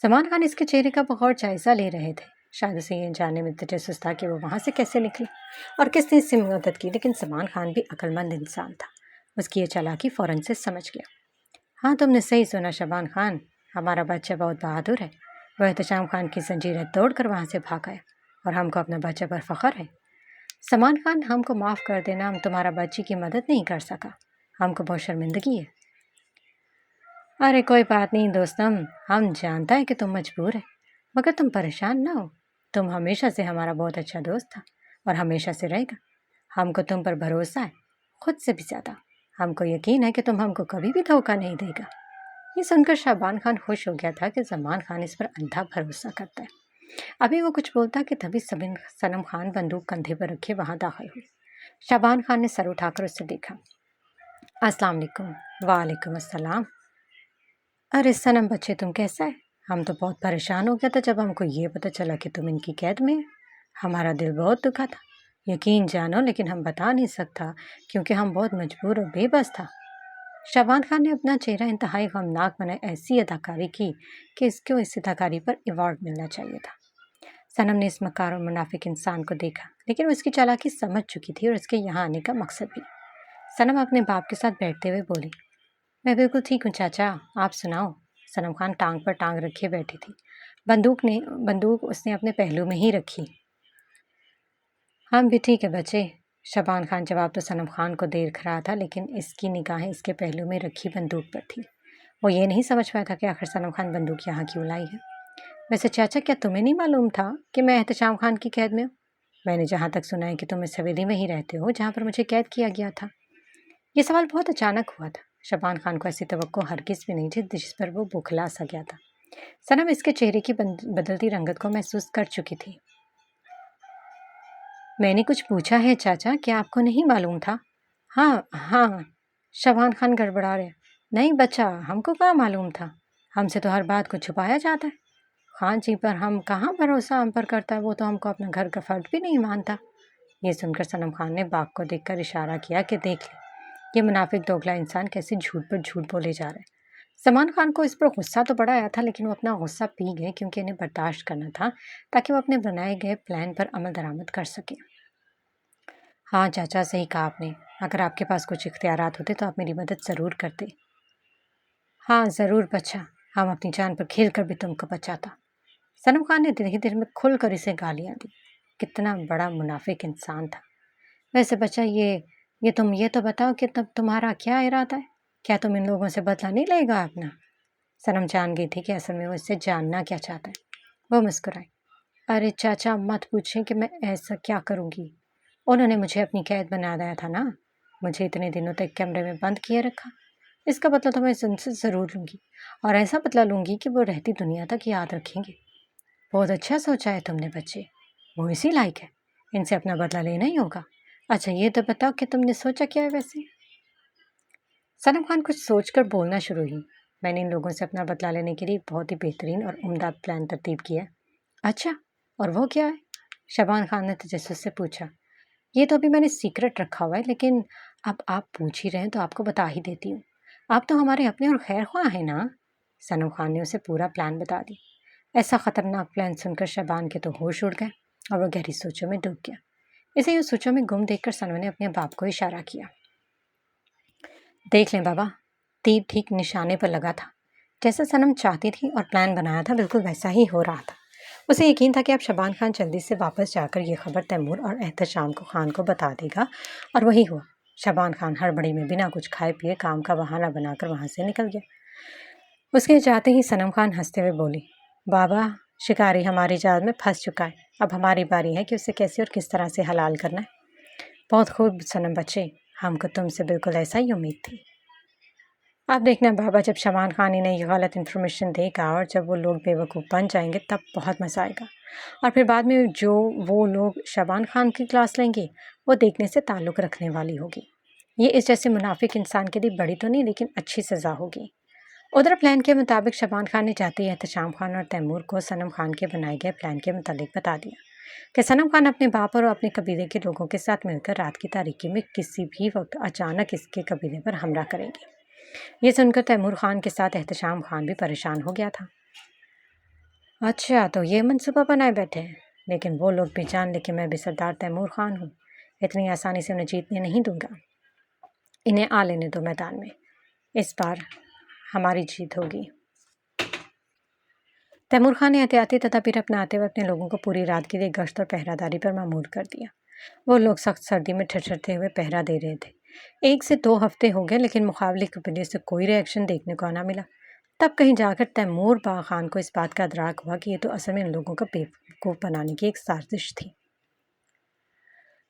A: सलमान खान इसके चेहरे का बगौर जायजा ले रहे थे। शायद उसे ये जानने में तजस्सुस था कि वो वहाँ से कैसे निकली और किसने इससे मदद की, लेकिन सलमान खान भी अक्लमंद इंसान था। उसकी ये चालाकी फ़ौरन से समझ गया। हाँ, तुमने सही सुना शबान खान, हमारा बच्चा बहुत बहादुर है। वह एहतशाम खान की जंजीरें तोड़ कर वहाँ से भाग आया और हमको अपने बच्चे पर फ़ख्र है। सलमान खान, हमको माफ़ कर देना, हम तुम्हारा बच्ची की मदद नहीं कर सका, हमको बहुत शर्मिंदगी है। अरे कोई बात नहीं दोस्तम, हम जानता है कि तुम मजबूर है, मगर तुम परेशान ना हो। तुम हमेशा से हमारा बहुत अच्छा दोस्त था और हमेशा से रहेगा। हमको तुम पर भरोसा है, खुद से भी ज़्यादा। हमको यकीन है कि तुम हमको कभी भी धोखा नहीं देगा। ये सुनकर शबान खान खुश हो गया था कि सलमान खान इस पर अंधा भरोसा करता है। अभी वो कुछ बोलता कि तभी सनम खान बंदूक कंधे पर रखे वहाँ दाखिल हुई। शबान खान ने सर उठाकर उससे देखा। अस्सलाम वालेकुम। वालेकुम अस्सलाम। अरे सनम बच्चे, तुम कैसा है? हम तो बहुत परेशान हो गया था जब हमको ये पता चला कि तुम इनकी कैद में है। हमारा दिल बहुत दुखा था, यकीन जानो, लेकिन हम बता नहीं सकता क्योंकि हम बहुत मजबूर और बेबस था। शबान खान ने अपना चेहरा इंतहाई गमनाक बनाए ऐसी अदाकारी की कि इसको इस अदाकारी पर अवार्ड मिलना चाहिए था। सनम ने इस मकार और मुनाफिक इंसान को देखा, लेकिन वो इसकी चालाकी समझ चुकी थी और इसके यहाँ आने का मकसद भी। सनम अपने बाप के साथ बैठते हुए बोली, मैं बिल्कुल ठीक हूँ चाचा, आप सुनाओ। सनम खान टांग पर टांग रखे बैठी थी। बंदूक उसने अपने पहलू में ही रखी। हम भी ठीक है बच्चे। शबान खान जवाब तो सनम खान को देख रहा था, लेकिन इसकी निगाहें इसके पहलू में रखी बंदूक पर थी। वो ये नहीं समझ पाया था कि आखिर सनम खान बंदूक यहाँ क्यों लाई है। वैसे चाचा, क्या तुम्हें नहीं मालूम था कि मैं एहतशाम खान की कैद में हूँ? मैंने जहाँ तक सुना है कि तुम इस हवेली में ही रहते हो जहाँ पर मुझे कैद किया गया था। ये सवाल बहुत अचानक हुआ था। शबान खान को ऐसी तवक्को हरगिज़ भी नहीं थी जिस पर वो बौखला सा गया था। सनम इसके चेहरे की बदलती रंगत को महसूस कर चुकी थी। मैंने कुछ पूछा है चाचा, क्या आपको नहीं मालूम था? हाँ हाँ, शबान खान गड़बड़ा रहे। नहीं बच्चा, हमको कहाँ मालूम था, हमसे तो हर बात को छुपाया जाता है। खान जी पर हम कहाँ भरोसा हम पर करता है, वो तो हमको अपना घर का फर्द भी नहीं मानता। ये सुनकर सनम खान ने बाप को देखकर इशारा किया कि देख ले, ये मुनाफिक दोगला इंसान कैसे झूठ पर झूठ बोले जा रहा है। सलमान खान को इस पर गुस्सा तो बड़ा आया था, लेकिन वो अपना गुस्सा पी गए क्योंकि इन्हें बर्दाश्त करना था ताकि वो अपने बनाए गए प्लान पर अमल दरामद कर सके। हाँ चाचा, सही कहा आपने। अगर आपके पास कुछ इख्तियारात होते तो आप मेरी मदद ज़रूर करते। हाँ ज़रूर बच्चा, हम अपनी जान पर खेल कर भी तुमको बचाता। सनम खान ने दिल ही दिल में खुल कर इसे गालियाँ दी। कितना बड़ा मुनाफिक इंसान था। वैसे बच्चा, ये तुम ये तो बताओ कि तब तुम्हारा क्या इरादा है? क्या तुम इन लोगों से बदला नहीं लेगा अपना? सनम जान गई थी कि असल में वो इससे जानना क्या चाहता है। वो मुस्कुराई। अरे चाचा, मत पूछें कि मैं ऐसा क्या करूँगी। उन्होंने मुझे अपनी कैद बना दिया था ना, मुझे इतने दिनों तक कमरे में बंद किए रखा। इसका बदला तो मैं उनसे ज़रूर लूँगी, और ऐसा बदला लूँगी कि वो रहती दुनिया तक याद रखेंगे। बहुत अच्छा सोचा है तुमने बच्चे, वो इसी लायक है, इनसे अपना बदला लेना ही होगा। अच्छा ये तो बताओ कि तुमने सोचा क्या है वैसे? सनम खान कुछ सोचकर बोलना शुरू हुई। मैंने इन लोगों से अपना बदला लेने के लिए एक बहुत ही बेहतरीन और उम्दा प्लान तरतीब किया है। अच्छा, और वो क्या है? शबान खान ने तजस्सुस से पूछा। ये तो अभी मैंने सीक्रेट रखा हुआ है, लेकिन अब आप पूछ ही रहे हैं तो आपको बता ही देती हूँ। आप तो हमारे अपने और खैर ख्वाह हैं ना? सनम खान ने उसे पूरा प्लान बता दिया। ऐसा खतरनाक प्लान सुनकर शबान के तो होश उड़ गए और वह गहरी सोचों में डूब गया। इसे यूँ सोचों में गुम देखकर सनम ने अपने बाप को इशारा किया। देख लें बाबा, तीर ठीक निशाने पर लगा था। जैसा सनम चाहती थी और प्लान बनाया था, बिल्कुल वैसा ही हो रहा था। उसे यकीन था कि अब शबान खान जल्दी से वापस जाकर ये खबर तैमूर और एहतशाम को खान को बता देगा, और वही हुआ। शबान खान हड़बड़ी में बिना कुछ खाए पिए काम का बहाना बनाकर वहाँ से निकल गया। उसके जाते ही सनम खान हंसते हुए बोली, बाबा, शिकारी हमारी जाल में फंस चुका है, अब हमारी बारी है कि उसे कैसे और किस तरह से हलाल करना है। बहुत खूब सनम बच्चे, हमको तुमसे बिल्कुल ऐसा ही उम्मीद थी। आप देखना बाबा, जब शबान खान इन्हें ये गलत इन्फॉर्मेशन देगा और जब वो लोग बेवकूफ़ बन जाएंगे तब बहुत मज़ा आएगा। और फिर बाद में जो वो लोग शबान खान की क्लास लेंगे वो देखने से ताल्लुक़ रखने वाली होगी। ये इस जैसे मुनाफिक इंसान के लिए बड़ी तो नहीं, लेकिन अच्छी सज़ा होगी। उधर प्लान के मुताबिक शबान खान ने जाते ही एहतशाम खान और तैमूर को सनम खान के बनाए गए प्लान के मुतालिक बता दिया कि सनम खान अपने बाप और अपने कबीले के लोगों के साथ मिलकर रात की तारीकी में किसी भी वक्त अचानक इसके कबीले पर हमला करेंगे। ये सुनकर तैमूर खान के साथ एहतशाम खान भी परेशान हो गया था। अच्छा, तो ये मनसूबा बनाए बैठे हैं, लेकिन वो लोग भी जान ले कि मैं भी सरदार तैमूर खान हूँ। इतनी आसानी से उन्हें जीतने नहीं दूंगा। इन्हें आ लेने दो मैदान में, इस बार हमारी जीत होगी। तैमूर खान ने एहतियाती तदबीर अपनाते हुए अपने लोगों को पूरी रात के लिए गश्त और पहरादारी पर मामूर कर दिया। वो लोग सख्त सर्दी में ठिठुरते हुए पहरा दे रहे थे। 1 से 2 हफ्ते हो गए, लेकिन मुकाबले कबीले से कोई रिएक्शन देखने को ना मिला। तब कहीं जाकर तैमूर बा खान को इस बात का अदराक हुआ कि ये तो असल में इन लोगों को बेवकूफ़ बनाने की एक साजिश थी।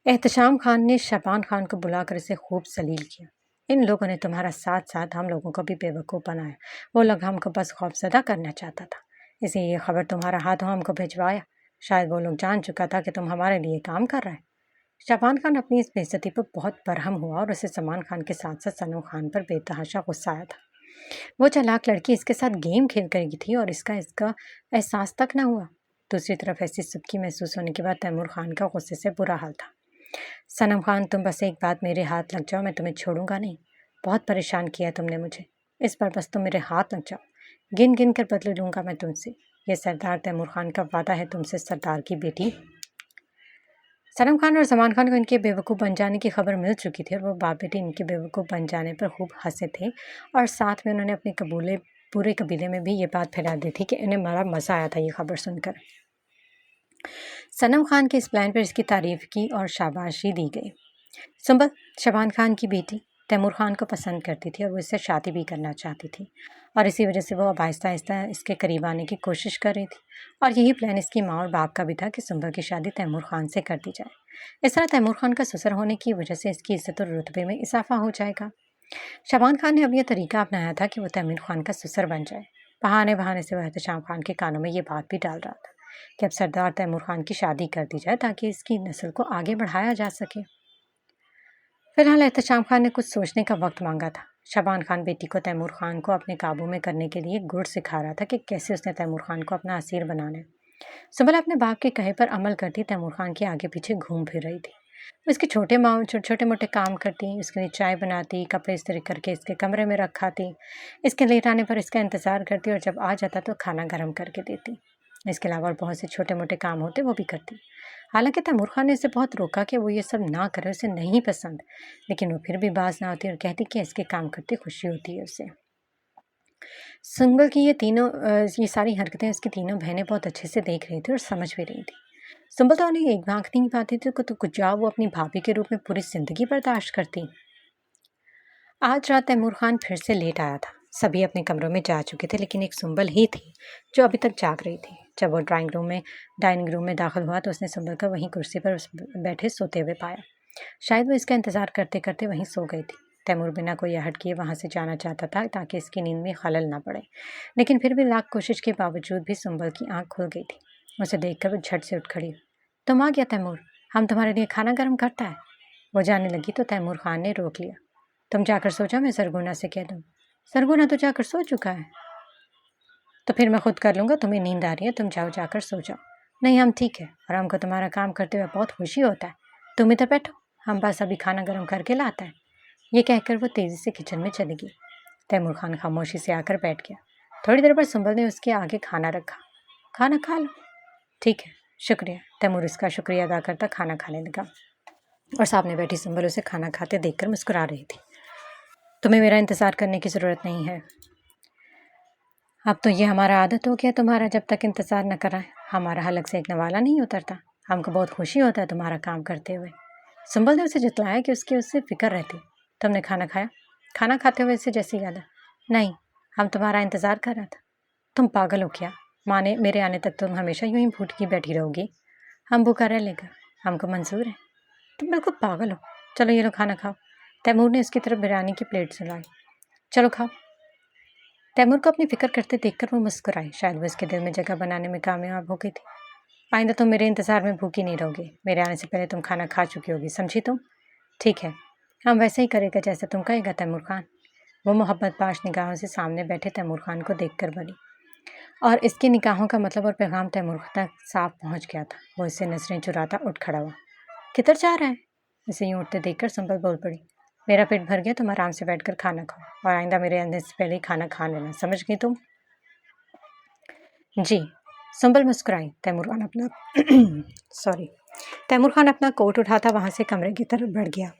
A: एहतशाम खान ने शबान खान को बुलाकर इसे खूब जलील किया। इन लोगों ने तुम्हारा साथ साथ हम लोगों को भी बेवकूफ़ बनाया। वो लोग हमको बस खौफजदा करना चाहता था, इसलिए ये खबर तुम्हारा हाथों हमको भिजवाया। शायद वो लोग जान चुका था कि तुम हमारे लिए काम कर रहे हैं। शबान खान अपनी इस बेइज्जती पर बहुत बरहम हुआ और उसे सलमान खान के साथ साथ सनम खान पर बेतहाशा गुस्सा आया था। वो चालाक लड़की इसके साथ गेम खेल करेगी थी और इसका एहसास तक ना हुआ। दूसरी तरफ ऐसी सुबकी महसूस होने के बाद तैमूर खान का गुस्से से बुरा हाल था। सनम खान, तुम बस एक बात मेरे हाथ लग जाओ, मैं तुम्हें छोड़ूंगा नहीं। बहुत परेशान किया तुमने मुझे, इस बार बस तुम मेरे हाथ लग जाओ। गिन गिन कर बदले लूंगा मैं तुमसे। यह सरदार तैमूर खान का वादा है तुमसे, सरदार की बेटी। सनम खान और सलमान खान को इनके बेवकूफ़ बन जाने की खबर मिल चुकी थी और वो बाप बेटी इनके बेवकूफ़ बन जाने पर खूब हंसे थे। और साथ में उन्होंने अपने पूरे कबीले में भी ये बात फैला दी थी कि इन्हें बड़ा मज़ा आया था ये खबर सुनकर। सनम खान के इस प्लान पर इसकी तारीफ़ की और शाबाशी दी गई। सुंबल शबान खान की बेटी तैमूर खान को पसंद करती थी और वो इससे शादी भी करना चाहती थी, और इसी वजह से वो अब आहिस्ता आहिस्ता इसके करीब आने की कोशिश कर रही थी। और यही प्लान इसकी माँ और बाप का भी था कि सुंबल की शादी तैमूर खान से कर दी जाए। इस तरह तैमूर खान का ससुर होने की वजह से इसकी इज्जत और रुतबे में इजाफा हो जाएगा। शबान खान ने अब यह तरीका अपनाया था कि वो तैमूर खान का ससुर बन जाए। बहाने बहाने से वह एहतशाम खान के कानों में ये बात भी डाल रहा था कि अब सरदार तैमूर खान की शादी कर दी जाए ताकि इसकी नस्ल को आगे बढ़ाया जा सके। फिलहाल एहतशाम खान ने कुछ सोचने का वक्त मांगा था। शबान खान बेटी को तैमूर खान को अपने काबू में करने के लिए गुर सिखा रहा था कि कैसे उसने तैमूर खान को अपना असीर बनाना है। सुबल अपने बाप के कहे पर अमल करती तैमूर खान के आगे पीछे घूम फिर रही थी। वो इसके छोटे मोटे काम करती, उसके लिए चाय बनाती, कपड़े इस्त्री करके इसके कमरे में रखाती, इसके लेट आने पर इसका इंतज़ार करती और जब आ जाता तो खाना गर्म करके देती। इसके अलावा और बहुत से छोटे मोटे काम होते वो भी करती। हालांकि तैमूर खान ने इसे बहुत रोका कि वो ये सब ना करे, उसे नहीं पसंद, लेकिन वो फिर भी बाज ना होती और कहती कि इसके काम करते खुशी होती है उसे। सुंबल की ये सारी हरकतें उसकी तीनों बहनें बहुत अच्छे से देख रही थी और समझ भी रही थी। सुंबल तो उन्हें एक आंख नहीं पाती थी तो कुछ जाओ वो अपनी भाभी के रूप में पूरी जिंदगी बर्दाश्त करती। आज रात तैमूर खान फिर से लेट आया था। सभी अपने कमरों में जा चुके थे, लेकिन एक सुंबल ही थी जो अभी तक जाग रही थी। जब वो डाइनिंग रूम में दाखिल हुआ तो उसने सुंबल को वहीं कुर्सी पर बैठे सोते हुए पाया। शायद वो इसका इंतज़ार करते करते वहीं सो गई थी। तैमूर बिना कोई आहट किए वहाँ से जाना चाहता था ताकि इसकी नींद में खलल ना पड़े, लेकिन फिर भी लाख कोशिश के बावजूद भी सुंबल की आंख खुल गई थी। उसे देखकर वो झट से उठ खड़ी। तुम आ गया तैमूर, हम तुम्हारे लिए खाना गर्म करता है। वो जाने लगी तो तैमूर खान ने रोक लिया। तुम जाकर सो जाओ, मैं सरगुना से कह दूँ। सरगुना तो जाकर सो चुका है। तो फिर मैं खुद कर लूँगा, तुम्हें नींद आ रही है, तुम जाओ जाकर सो जाओ। नहीं, हम ठीक है और हमको तुम्हारा काम करते हुए बहुत खुशी होता है। तुम इधर बैठो, हम बस अभी खाना गर्म करके लाता है। ये कहकर वो तेज़ी से किचन में चली गई। तैमूर खान खामोशी से आकर बैठ गया। थोड़ी देर बाद सुंबल ने उसके आगे खाना रखा। खाना खा लो। ठीक है, शुक्रिया। तैमूर उसका शुक्रिया अदा करता खाना खाने लगा और सामने बैठी सुंबल उसे खाना खाते देखकर मुस्कुरा रही थी। तुम्हें मेरा इंतज़ार करने की ज़रूरत नहीं है। अब तो ये हमारा आदत हो गया तुम्हारा जब तक इंतज़ार न कराएं। हमारा हलक से एक नवाला नहीं उतरता। हमको बहुत खुशी होता है तुम्हारा काम करते हुए। सुंबल ने उसे जतलाया कि उससे फिक्र रहती। तुमने खाना खाया? खाना खाते हुए इसे जैसी याद है। नहीं, हम तुम्हारा इंतज़ार कर रहा था। तुम पागल हो क्या? माँ ने मेरे आने तक तुम हमेशा यूं ही भूखी बैठी रहोगी? हम भूखा रह लेगा, हमको मंजूर है। तुम बिल्कुल पागल हो। चलो ये लो खाना खाओ। तैमूर ने उसकी तरफ बिरयानी की प्लेट सुलाई। चलो खाओ। तैमूर को अपनी फिक्र करते देखकर वो मुस्कुराई। शायद वो उसके दिल में जगह बनाने में कामयाब हो गई थी। आइंदा तुम मेरे इंतजार में भूखी नहीं रहोगी। मेरे आने से पहले तुम खाना खा चुकी होगी, समझी तुम? ठीक है, हम वैसे ही करेगा जैसा तुम कहेगा तैमूर खान। वो मोहब्बत बाश निगाहों से सामने बैठे तैमूर खान को देखकर बोली। और इसकी निगाहों का मतलब और पैगाम तैमूर तक साफ पहुंच गया था। वो इससे नजरें चुराता उठ खड़ा हुआ। किधर जा रहा है? इसे यूं उठते देखकर संभल बोल पड़ी। मेरा पेट भर गया, तुम आराम से बैठकर खाना खाओ और आइंदा मेरे आने से पहले ही खाना खा लेना, समझ गई तुम? जी। संभल मुस्कुराई। तैमूर खान अपना सॉरी तैमूर खान अपना कोट उठाता वहां से कमरे की तरफ बढ़ गया।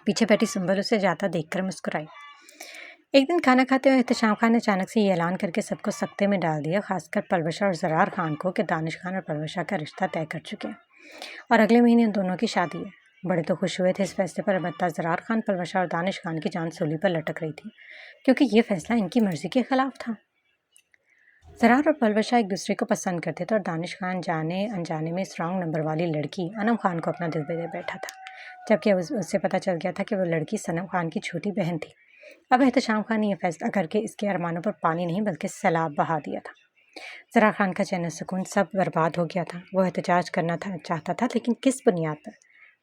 A: पीछे बैठी संभल उसे जाता देखकर मुस्कुराई। एक दिन खाना खाते हुए एहतशाम खान ने अचानक से ये ऐलान करके सबको सख्ते में डाल दिया, खासकर पलवशा और ज़रार खान को, कि दानिश खान और पलवशा का रिश्ता तय कर चुके हैं और अगले महीने उन दोनों की शादी है। बड़े तो खुश हुए थे इस फैसले पर, अलबत्ता ज़रार खान, पलवशा और दानिश खान की जान सूली पर लटक रही थी, क्योंकि ये फैसला इनकी मर्जी के खिलाफ था। ज़रार और पलवशा एक दूसरे को पसंद करते थे और दानिश खान जाने अनजाने में स्ट्रॉन्ग नंबर वाली लड़की अनम खान को अपना दिल दे बैठा था, जबकि उससे पता चल गया था कि वो लड़की सनम खान की छोटी बहन थी। अब एहतशाम खान ने यह फैसला करके इसके अरमानों पर पानी नहीं बल्कि सैलाब बहा दिया था। ज़रा खान का चैन सुकून सब बर्बाद हो गया था। वो एहतजाज करना चाहता था, लेकिन किस बुनियाद पर?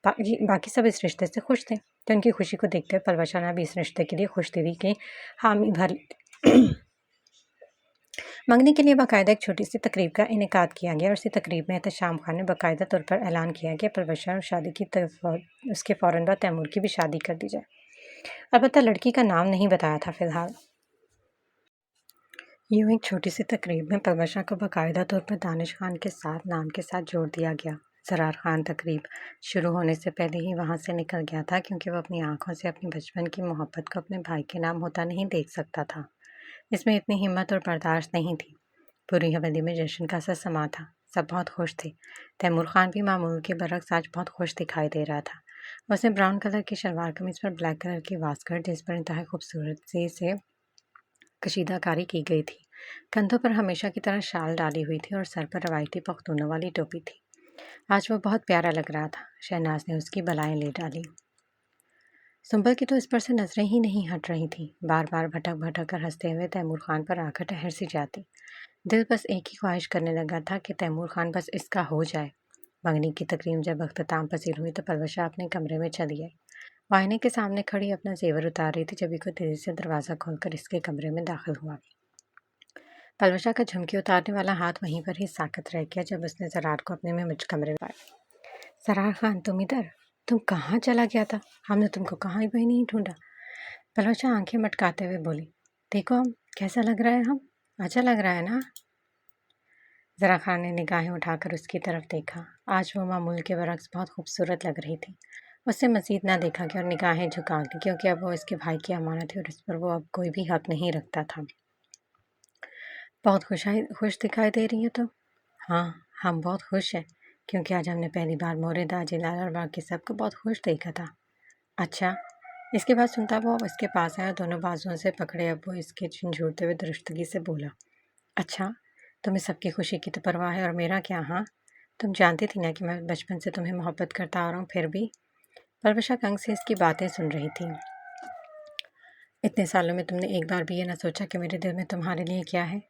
A: बाकी सब इस रिश्ते से खुश थे, तो उनकी खुशी को देखते हुए पलवशा ने भी इस रिश्ते के लिए खुश दिली की हामी भर मंगनी के लिए बाकायदा एक छोटी सी तकरीब का इनेकाद किया गया और उसी तकरीब में एहतशाम खान ने बाकायदा तौर पर ऐलान किया कि पलवशा और शादी की उसके फ़ौरन बाद तैमूर की भी शादी कर दी जाए। अलबत्ता लड़की का नाम नहीं बताया था फिलहाल। यूँ एक छोटी सी तकरीब में पलवशा को बाकायदा तौर पर दानिश खान के साथ नाम के साथ जोड़ दिया गया। ज़रार खान तकरीब शुरू होने से पहले ही वहाँ से निकल गया था, क्योंकि वो अपनी आंखों से अपनी बचपन की मोहब्बत को अपने भाई के नाम होता नहीं देख सकता था। इसमें इतनी हिम्मत और बर्दाश्त नहीं थी। पूरी हवेली में जश्न का सा समा था। सब बहुत खुश थे। तैमूर खान भी मामूल के बरक्स आज बहुत खुश दिखाई दे रहा था। उसने ब्राउन कलर की शलवार कमीज पर ब्लैक कलर की वास्कट, जिस पर इंतहाई खूबसूरती से कशीदाकारी की गई थी, कंधों पर हमेशा की तरह शाल डाली हुई थी और सर पर रवायती पख्तूनों वाली टोपी थी। आज वो बहुत प्यारा लग रहा था। शहनाज ने उसकी बलाएं ले डाली। सुंबल की तो इस पर से नजरें ही नहीं हट रही थी। बार बार भटक भटक कर हंसते हुए तैमूर खान पर आकर ठहर सी जाती। दिल बस एक ही ख्वाहिश करने लगा था कि तैमूर खान बस इसका हो जाए। मंगनी की तकरीब जब अख्ताम पसीर हुई तो पलवशा अपने कमरे में चली आई। वो आईने के सामने खड़ी अपना जेवर उतार रही थी, जब को तेजी से दरवाज़ा खोलकर इसके कमरे में दाखिल हुआ। पलवशा का झुमकी उतारने वाला हाथ वहीं पर ही साकत रह गया जब उसने ज़रार को अपने में मुझ कमरे में पाया। ज़रार खान, तुम इधर? तुम कहाँ चला गया था? हमने तुमको कहाँ भी नहीं ढूंढा। पलवशा आंखें मटकाते हुए बोली। देखो हम कैसा लग रहा है, हम अच्छा लग रहा है ना? ज़रा खान ने निगाहें उठाकर उसकी तरफ देखा। आज वो मामूल के बरक्स बहुत खूबसूरत लग रही थी। उससे मज़ीद ना देखा गया और निगाहें झुका दी, क्योंकि अब वो इसके भाई की अमानत थी और इस पर वो अब कोई भी हक नहीं रखता था। बहुत खुश दिखाई दे रही है तो? हाँ, हम बहुत खुश हैं, क्योंकि आज हमने पहली बार मोरे दाजी लाल और बाकी सबको बहुत खुश देखा था। अच्छा। इसके बाद सुनता वो इसके पास आया और दोनों बाजुओं से पकड़े अब वो इसके झंझूरते हुए दुरुस्तगी से बोला। अच्छा, तुम्हें सबकी खुशी की तो परवाह है और मेरा क्या? हाँ, तुम जानती थी ना कि मैं बचपन से तुम्हें मोहब्बत करता आ रहा हूँ, फिर भी? पलवशा कंग से इसकी बातें सुन रही थी। इतने सालों में तुमने एक बार भी ये ना सोचा कि मेरे दिल में तुम्हारे लिए क्या है,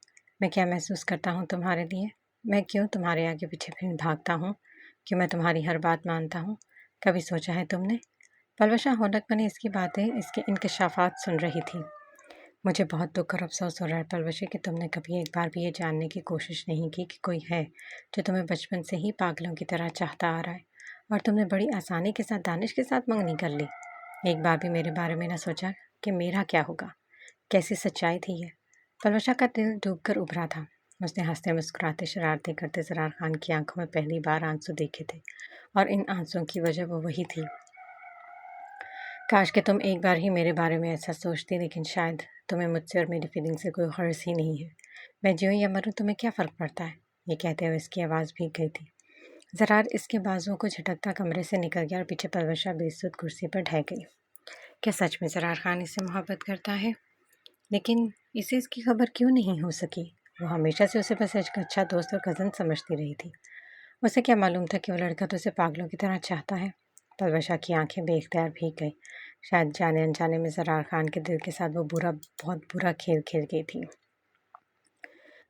A: मैं क्या महसूस करता हूँ तुम्हारे लिए, मैं क्यों तुम्हारे आगे पीछे फिर भागता हूँ, क्यों मैं तुम्हारी हर बात मानता हूँ? कभी सोचा है तुमने? पलवशा होनक बनी इसकी बातें, इसके इंकशाफात सुन रही थी। मुझे बहुत दुख और अफसोस हो रहा है पलवशा कि तुमने कभी एक बार भी ये जानने की कोशिश नहीं की कि कोई है जो तुम्हें बचपन से ही पागलों की तरह चाहता आ रहा है, और तुमने बड़ी आसानी के साथ दानिश के साथ मंगनी कर ली। एक बार भी मेरे बारे में ना सोचा कि मेरा क्या होगा। कैसी सच्चाई थी ये। पलवशा का दिल डूब कर उभरा था। उसने हंसते मुस्कुराते शरारतें करते ज़रार खान की आंखों में पहली बार आंसू देखे थे, और इन आंसुओं की वजह वो वही थी। काश कि तुम एक बार ही मेरे बारे में ऐसा सोचती, लेकिन शायद तुम्हें मुझसे और मेरी फीलिंग से कोई गर्ज ही नहीं है। मैं ज्यूँ या मरूँ तुम्हें क्या फ़र्क पड़ता है? ये कहते हुए इसकी आवाज़ भीग गई थी। ज़रार इसके बाजुओं को झटकता कमरे से निकल गया और पीछे पलवशा बेसुध कुर्सी पर ढह गई। क्या सच में ज़रार खान इससे मोहब्बत करता है? लेकिन इसे इसकी खबर क्यों नहीं हो सकी? वो हमेशा से उसे बस एक अच्छा दोस्त और कज़न समझती रही थी। उसे क्या मालूम था कि वो लड़का तो उसे पागलों की तरह चाहता है। पलवशा की आंखें बेख्तियार भीग गई। शायद जाने अनजाने में ज़रार खान के दिल के साथ वो बहुत बुरा खेल खेल गई थी।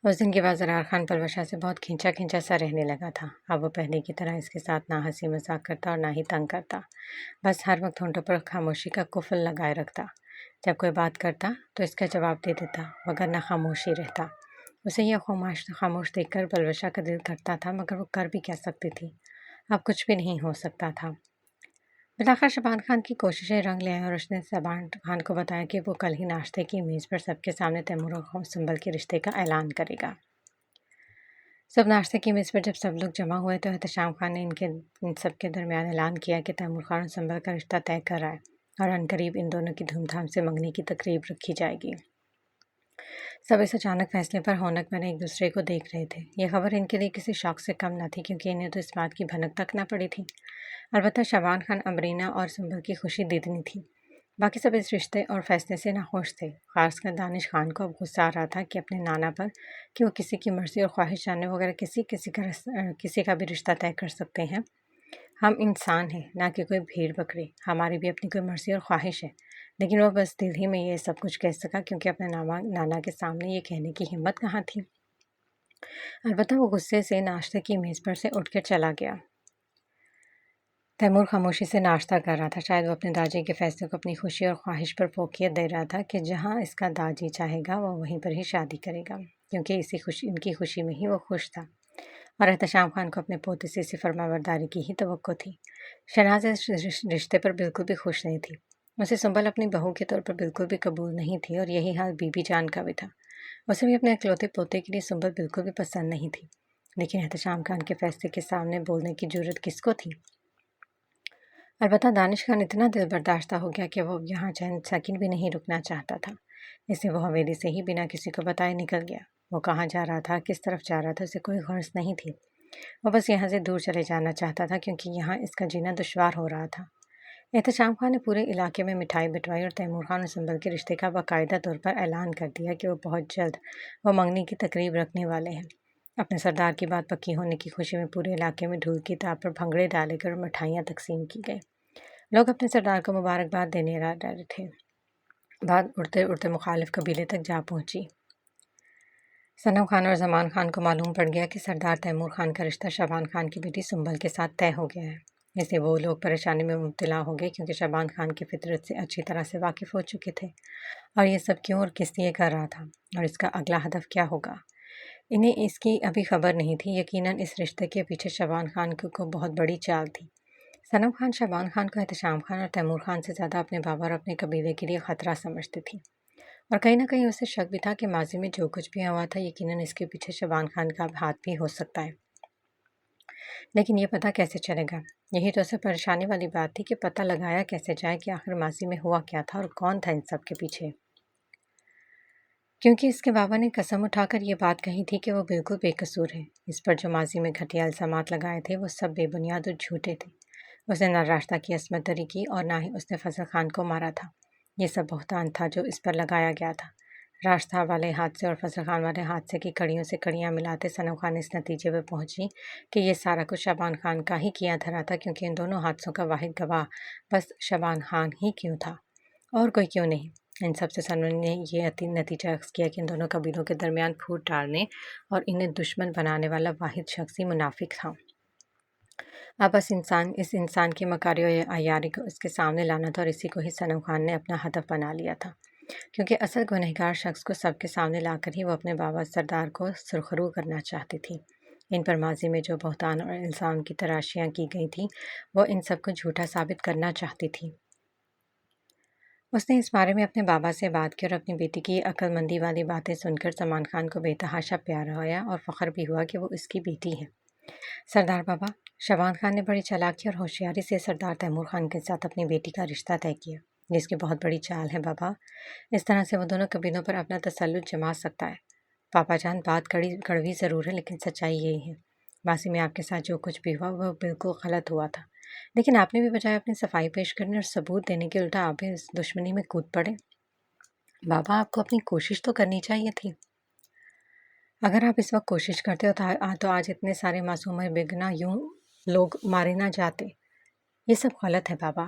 A: उस दिन के बाद ज़रार खान पलवशा से बहुत खींचा खींचा सा रहने लगा था। अब वो पहले की तरह इसके साथ ना हंसी मजाक करता और ना ही तंग करता। बस हर वक्त होंठों पर खामोशी का कुफल लगाए रखता। जब कोई बात करता तो इसका जवाब दे देता, वगरना खामोश ही रहता। उसे यह खामोश देखकर पलवशा का दिल करता था, मगर वो कर भी क्या सकती थी। अब कुछ भी नहीं हो सकता था। बिलाखिर शबान खान की कोशिशें रंग ले आईं और उसने शबान खान को बताया कि वो कल ही नाश्ते की मेज़ पर सबके सामने तैमूर और संबल के रिश्ते का ऐलान करेगा। सब नाश्ते की मेज़ पर जब सब लोग जमा हुए तो एहतशाम खान ने इन सब के दरमियान ऐलान किया कि तैमूर खान और संबल का रिश्ता तय कर रहा है और अनकरीब इन दोनों की धूमधाम से मंगनी की तकरीब रखी जाएगी। सब इस अचानक फैसले पर हौनक बने एक दूसरे को देख रहे थे। यह खबर इनके लिए किसी शौक से कम न थी, क्योंकि इन्हें तो इस बात की भनक तक न पड़ी थी। अलबत्ता शबान खान, अमरीना और संबल की खुशी दीदनी थी। बाकी सब इस रिश्ते और फैसले से नाखुश थे। खासकर दानिश खान को अब गुस्सा आ रहा था कि अपने नाना पर कि वो किसी की मर्जी और ख्वाहिश जानने वगैरह किसी का भी रिश्ता तय कर सकते हैं। हम इंसान हैं, ना कि कोई भेड़ बकरी। हमारी भी अपनी कोई मर्जी और ख्वाहिश है। लेकिन वो बस दिल ही में ये सब कुछ कह सका, क्योंकि अपने नाना के सामने ये कहने की हिम्मत कहाँ थी। अलबत्ता वो गुस्से से नाश्ते की मेज़ पर से उठकर चला गया। तैमूर खामोशी से नाश्ता कर रहा था। शायद वो अपने दाजी के फैसले को अपनी खुशी और ख्वाहिश पर फोकियत दे रहा था कि जहाँ इसका दाजी चाहेगा वो वहीं पर ही शादी करेगा, क्योंकि इनकी खुशी में ही वो खुश था। और एहतशाम खान को अपने पोते से इसी फरमाबरदारी की ही तवक्को थी। शहनाज इस रिश्ते पर बिल्कुल भी खुश नहीं थी। उसे संबल अपनी बहू के तौर पर बिल्कुल भी कबूल नहीं थी, और यही हाल बीबी जान का भी था। उसे भी अपने इकलौते पोते के लिए संबल बिल्कुल भी पसंद नहीं थी। लेकिन एहतशाम खान के फैसले के सामने बोलने की जरूरत किसको थी। अलबत्ता दानिश खान इतना दिल बर्दाश्ता हो गया कि वो यहाँ चंद सेकंड भी नहीं रुकना चाहता था। इससे वो हवेली से ही बिना किसी को बताए निकल गया। वो कहाँ जा रहा था, किस तरफ जा रहा था, उसे कोई गर्ज नहीं थी। वो बस यहाँ से दूर चले जाना चाहता था, क्योंकि यहाँ इसका जीना दुश्वार हो रहा था। एहतशाम खान ने पूरे इलाके में मिठाई बिठवाई और तैमूर खान और संबल के रिश्ते का बाकायदा तौर पर ऐलान कर दिया कि वो बहुत जल्द वो मंगनी की तकरीब रखने वाले हैं। अपने सरदार की बात पक्की होने की खुशी में पूरे इलाके में ढोल की ताप पर भंगड़े डाले कर मिठाइयाँ तकसीम की गई। लोग अपने सरदार को मुबारकबाद देने आ रहे थे। बात उड़ते उड़ते मुखालिफ कबीले तक जा पहुंची। सनम खान और जमान खान को मालूम पड़ गया कि सरदार तैमूर खान का रिश्ता शबान खान की बेटी संबल के साथ तय हो गया है। इससे वो लोग परेशानी में मुब्तला हो गए, क्योंकि शबान खान की फितरत से अच्छी तरह से वाकिफ़ हो चुके थे और ये सब क्यों और किस लिए कर रहा था और इसका अगला हदफ क्या होगा। इन्हें इसकी अभी खबर नहीं थी। यकीनन इस रिश्ते के पीछे शबान खान को बहुत बड़ी चाल थी। सनम खान शबान खान को एहतशाम खान और तैमूर खान से ज़्यादा अपने बाबा और अपने कबीले के लिए ख़तरा समझती थी, और कहीं ना कहीं उसे शक भी था कि माजी में जो कुछ भी हुआ था यकीनन इसके पीछे शबान खान का हाथ भी हो सकता है। लेकिन ये पता कैसे चलेगा? यही तो उसे परेशानी वाली बात थी कि पता लगाया कैसे जाए कि आखिर माजी में हुआ क्या था और कौन था इन सब के पीछे। क्योंकि इसके बाबा ने कसम उठाकर ये बात कही थी कि वो बिल्कुल बेकसूर है। इस पर जो माजी में घटिया इल्ज़ामात लगाए थे वो सब बेबुनियाद और झूठे थे। उसने ना रास्ता की असमत दरी की और ना ही उसने फजल खान को मारा था। ये सब बहतान था जो इस पर लगाया गया था। रास्ता वाले हादसे और फजल खान वाले हादसे की कड़ियों से कड़ियाँ मिलाते सनम खान इस नतीजे पर पहुंची कि ये सारा कुछ शबान खान का ही किया धरा था, क्योंकि इन दोनों हादसों का वाहिद गवाह बस शबान खान ही क्यों था और कोई क्यों नहीं। इन सब से सनम ने ये नतीजा अख्ज़ किया कि इन दोनों कबीलों के दरमियान फूट डालने और इन्हें दुश्मन बनाने वाला वाहिद शख्स ही मुनाफिक था। अब बस इस इंसान की मकारी और अय्यारी को इसके सामने लाना था, और इसी को ही सनम खान ने अपना हदफ बना लिया था, क्योंकि असल गुनहगार शख्स को सबके सामने लाकर ही वो अपने बाबा सरदार को सुरखरू करना चाहती थी। इन पर माजी में जो बहतान और इल्ज़ाम की तराशियाँ की गई थी वो इन सबको झूठा साबित करना चाहती थी। उसने इस बारे में अपने बाबा से बात की और अपनी बेटी की अक्लमंदी वाली बातें सुनकर सलमान खान को बेतहाशा प्यार होया और फ़ख्र भी हुआ कि वो इसकी बेटी है। सरदार बाबा, शबान खान ने बड़ी चालाकी और होशियारी से सरदार तैमूर खान के साथ अपनी बेटी का रिश्ता तय किया, जिसकी बहुत बड़ी चाल है बाबा। इस तरह से वो दोनों कबीलों पर अपना तसल्लुत जमा सकता है। पापा जान, बात कड़वी ज़रूर है, लेकिन सच्चाई यही है। मासी में आपके साथ जो कुछ भी हुआ वह बिल्कुल गलत हुआ था, लेकिन आपने भी बजाय अपनी सफाई पेश करने और सबूत देने के उल्टा आप भी इस दुश्मनी में कूद पड़े। बाबा, आपको अपनी कोशिश तो करनी चाहिए थी। अगर आप इस वक्त कोशिश करते हो तो आज इतने सारे मासूम बेगुनाह यूं लोग मारे ना जाते। ये सब गलत है बाबा।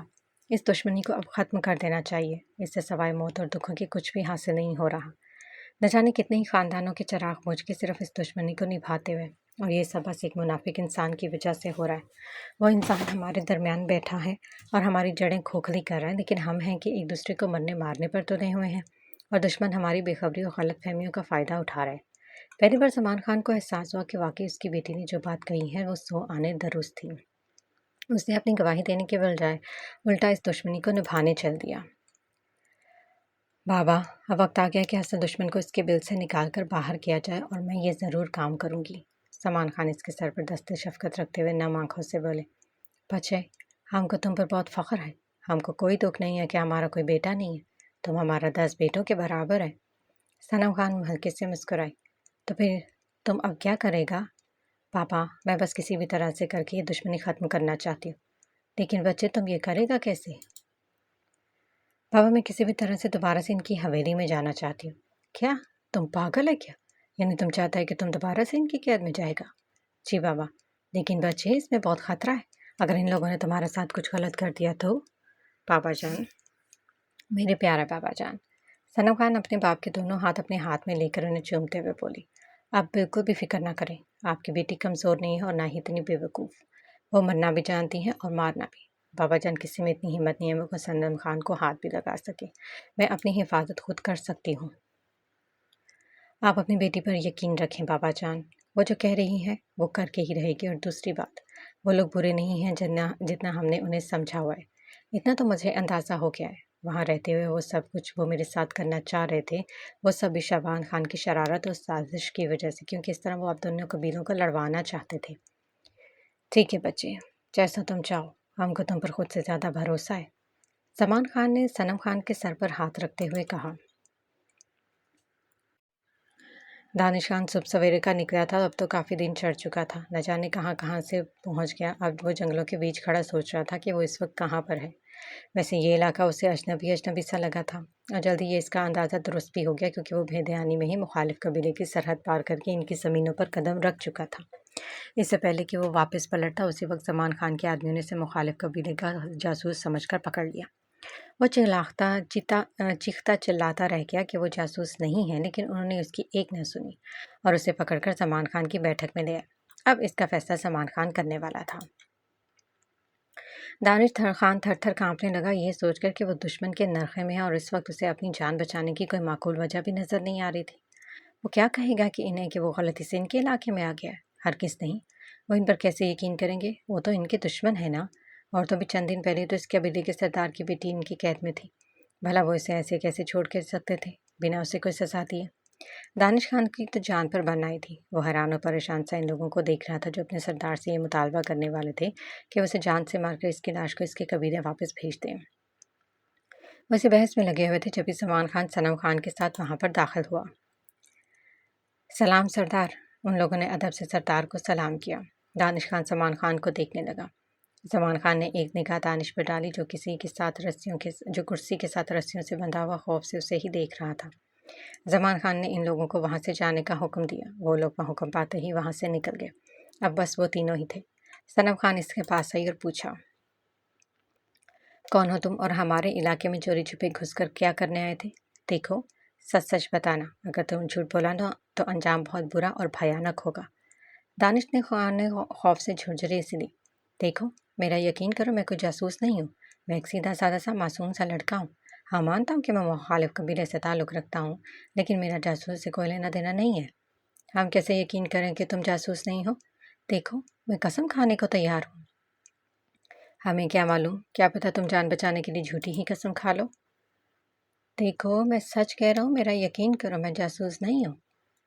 A: اس دشمنی کو اب ختم کر دینا چاہیے، اس سے سوائے موت اور دکھوں کی کچھ بھی حاصل نہیں ہو رہا۔ نہ جانے کتنے ہی خاندانوں کے چراغ بجھ کے صرف اس دشمنی کو نبھاتے ہوئے، اور یہ سب بس ایک منافق انسان کی وجہ سے ہو رہا ہے۔ وہ انسان ہمارے درمیان بیٹھا ہے اور ہماری جڑیں کھوکھلی کر رہا ہے، لیکن ہم ہیں کہ ایک دوسرے کو مرنے مارنے پر تلے ہوئے ہیں، اور دشمن ہماری بے خبری اور غلط فہمیوں کا فائدہ اٹھا رہا ہے۔ پہلی بار سلمان خان کو احساس ہوا کہ واقعی اس کی بیٹی نے جو بات کہی ہے وہ سو آنے درست تھی۔ اس نے اپنی گواہی دینے کے بجائے الٹا اس دشمنی کو نبھانے چل دیا۔ بابا، اب وقت آ گیا کہ اصل دشمن کو اس کے بل سے نکال کر باہر کیا جائے، اور میں یہ ضرور کام کروں گی۔ سلمان خان اس کے سر پر دست شفقت رکھتے ہوئے نم آنکھوں سے بولے، بچے، ہم کو تم پر بہت فخر ہے۔ ہم کو کوئی دکھ نہیں ہے کہ ہمارا کوئی بیٹا نہیں ہے۔ تم ہمارا 10 بیٹوں کے برابر ہے۔ صنم خان ہلکے سے مسکرائی، تو پھر تم اب کیا کرے گا؟ پاپا، میں بس کسی بھی طرح سے کر کے یہ دشمنی ختم کرنا چاہتی ہوں۔ لیکن بچے، تم یہ کرے گا کیسے؟ بابا، میں کسی بھی طرح سے دوبارہ سے ان کی حویلی میں جانا چاہتی ہوں۔ کیا تم پاگل ہے کیا؟ یعنی تم چاہتا ہے کہ تم دوبارہ سے ان کی قید میں جائے گا؟ جی بابا، لیکن بچے، اس میں بہت خطرہ ہے۔ اگر ان لوگوں نے تمہارے ساتھ کچھ غلط کر دیا تو؟ پاپا جان، میرے پیارے پاپا جان، صنم خان اپنے باپ کے دونوں ہاتھ اپنے ہاتھ میں لے کر انہیں چومتے ہوئے بولی، آپ بالکل بھی فکر نہ کریں۔ آپ کی بیٹی کمزور نہیں ہے اور نہ ہی اتنی بے وقوف۔ وہ مرنا بھی جانتی ہیں اور مارنا بھی۔ بابا جان، کسی میں اتنی ہمت نہیں ہے وہ صنم خان کو ہاتھ بھی لگا سکے۔ میں اپنی حفاظت خود کر سکتی ہوں۔ آپ اپنی بیٹی پر یقین رکھیں بابا جان، وہ جو کہہ رہی ہے وہ کر کے ہی رہے گی۔ اور دوسری بات، وہ لوگ برے نہیں ہیں جتنا ہم نے انہیں سمجھا ہوا ہے۔ اتنا تو مجھے اندازہ ہو گیا ہے، وہاں رہتے ہوئے وہ سب کچھ وہ میرے ساتھ کرنا چاہ رہے تھے، وہ سب بھی شعبان خان کی شرارت اور سازش کی وجہ سے، کیونکہ اس طرح وہ آپ دونوں قبیلوں کو لڑوانا چاہتے تھے۔ ٹھیک ہے بچے، جیسا تم چاہو، ہم کو تم پر خود سے زیادہ بھروسہ ہے۔ سلمان خان نے صنم خان کے سر پر ہاتھ رکھتے ہوئے کہا۔ دانش خان صبح سویرے کا نکلا تھا، اب تو کافی دن چڑھ چکا تھا، نہ جانے کہاں کہاں سے پہنچ گیا۔ اب وہ جنگلوں کے بیچ کھڑا سوچ رہا تھا کہ وہ اس وقت کہاں پر ہے۔ ویسے یہ علاقہ اسے اجنبی سا لگا تھا، اور جلدی یہ اس کا اندازہ درست بھی ہو گیا، کیونکہ وہ بھیدیانی میں ہی مخالف قبیلے کی سرحد پار کر کے ان کی زمینوں پر قدم رکھ چکا تھا۔ اس سے پہلے کہ وہ واپس پلٹتا، اسی وقت سلمان خان کے آدمیوں نے اسے مخالف قبیلے کا جاسوس سمجھ کر پکڑ لیا۔ وہ چیختا چلاتا رہ گیا کہ وہ جاسوس نہیں ہے، لیکن انہوں نے اس کی ایک نہ سنی اور اسے پکڑ کر سلمان خان کی بیٹھک میں لے آئے۔ اب اس کا فیصلہ سلمان خان کرنے والا تھا۔ دانش خان تھر تھر کانپنے لگا، یہ سوچ کر کہ وہ دشمن کے نرخے میں ہے اور اس وقت اسے اپنی جان بچانے کی کوئی معقول وجہ بھی نظر نہیں آ رہی تھی۔ وہ کیا کہے گا کہ انہیں کہ وہ غلطی سے ان کے علاقے میں آ گیا ہے؟ ہرگز نہیں۔ وہ ان پر کیسے یقین کریں گے؟ وہ تو ان کے دشمن ہے نا، اور تو بھی چند دن پہلے تو اس قبیلے کے سردار کی بیٹی ان کی قید میں تھی۔ بھلا وہ اسے ایسے کیسے چھوڑ کے سکتے تھے بنا اسے کوئی سزا دیے؟ دانش خان کی تو جان پر بن آئی تھی۔ وہ حیران و پریشان سا ان لوگوں کو دیکھ رہا تھا جو اپنے سردار سے یہ مطالبہ کرنے والے تھے کہ وہ اسے جان سے مار کر اس کی لاش کو اس کے قبیلے واپس بھیج دیں۔ وہ اسی بحث میں لگے ہوئے تھے جبھی سلمان خان صنم خان کے ساتھ وہاں پر داخل ہوا۔ سلام سردار، ان لوگوں نے ادب سے سردار کو سلام کیا۔ دانش خان سلمان خان کو دیکھنے لگا۔ سلمان خان نے ایک نگاہ دانش پر ڈالی جو کرسی کے ساتھ رسیوں سے بندھا ہوا خوف سے اسے ہی دیکھ رہا تھا۔ سلمان خان نے ان لوگوں کو وہاں سے جانے کا حکم دیا۔ وہ لوگ حکم پاتے ہی وہاں سے نکل گئے۔ اب بس وہ تینوں ہی تھے۔ صنم خان اس کے پاس آئی اور پوچھا، کون ہو تم اور ہمارے علاقے میں چوری چھپے گھس کر کیا کرنے آئے تھے؟ دیکھو، سچ سچ بتانا، اگر تم جھوٹ بولا تو انجام بہت برا اور بھیانک ہوگا۔ دانش نے خوف سے جھرجھری سی دی۔ دیکھو، میرا یقین کرو، میں کوئی جاسوس نہیں ہوں۔ میں ایک سیدھا سادہ سا معصوم سا لڑکا ہوں۔ ہاں، مانتا ہوں کہ میں مخالف قبیلے سے تعلق رکھتا ہوں، لیکن میرا جاسوس سے کوئی لینا دینا نہیں ہے۔ ہم کیسے یقین کریں کہ تم جاسوس نہیں ہو؟ دیکھو، میں قسم کھانے کو تیار ہوں۔ ہمیں کیا معلوم، کیا پتہ تم جان بچانے کے لیے جھوٹی ہی قسم کھا لو۔ دیکھو، میں سچ کہہ رہا ہوں، میرا یقین کرو، میں جاسوس نہیں ہوں۔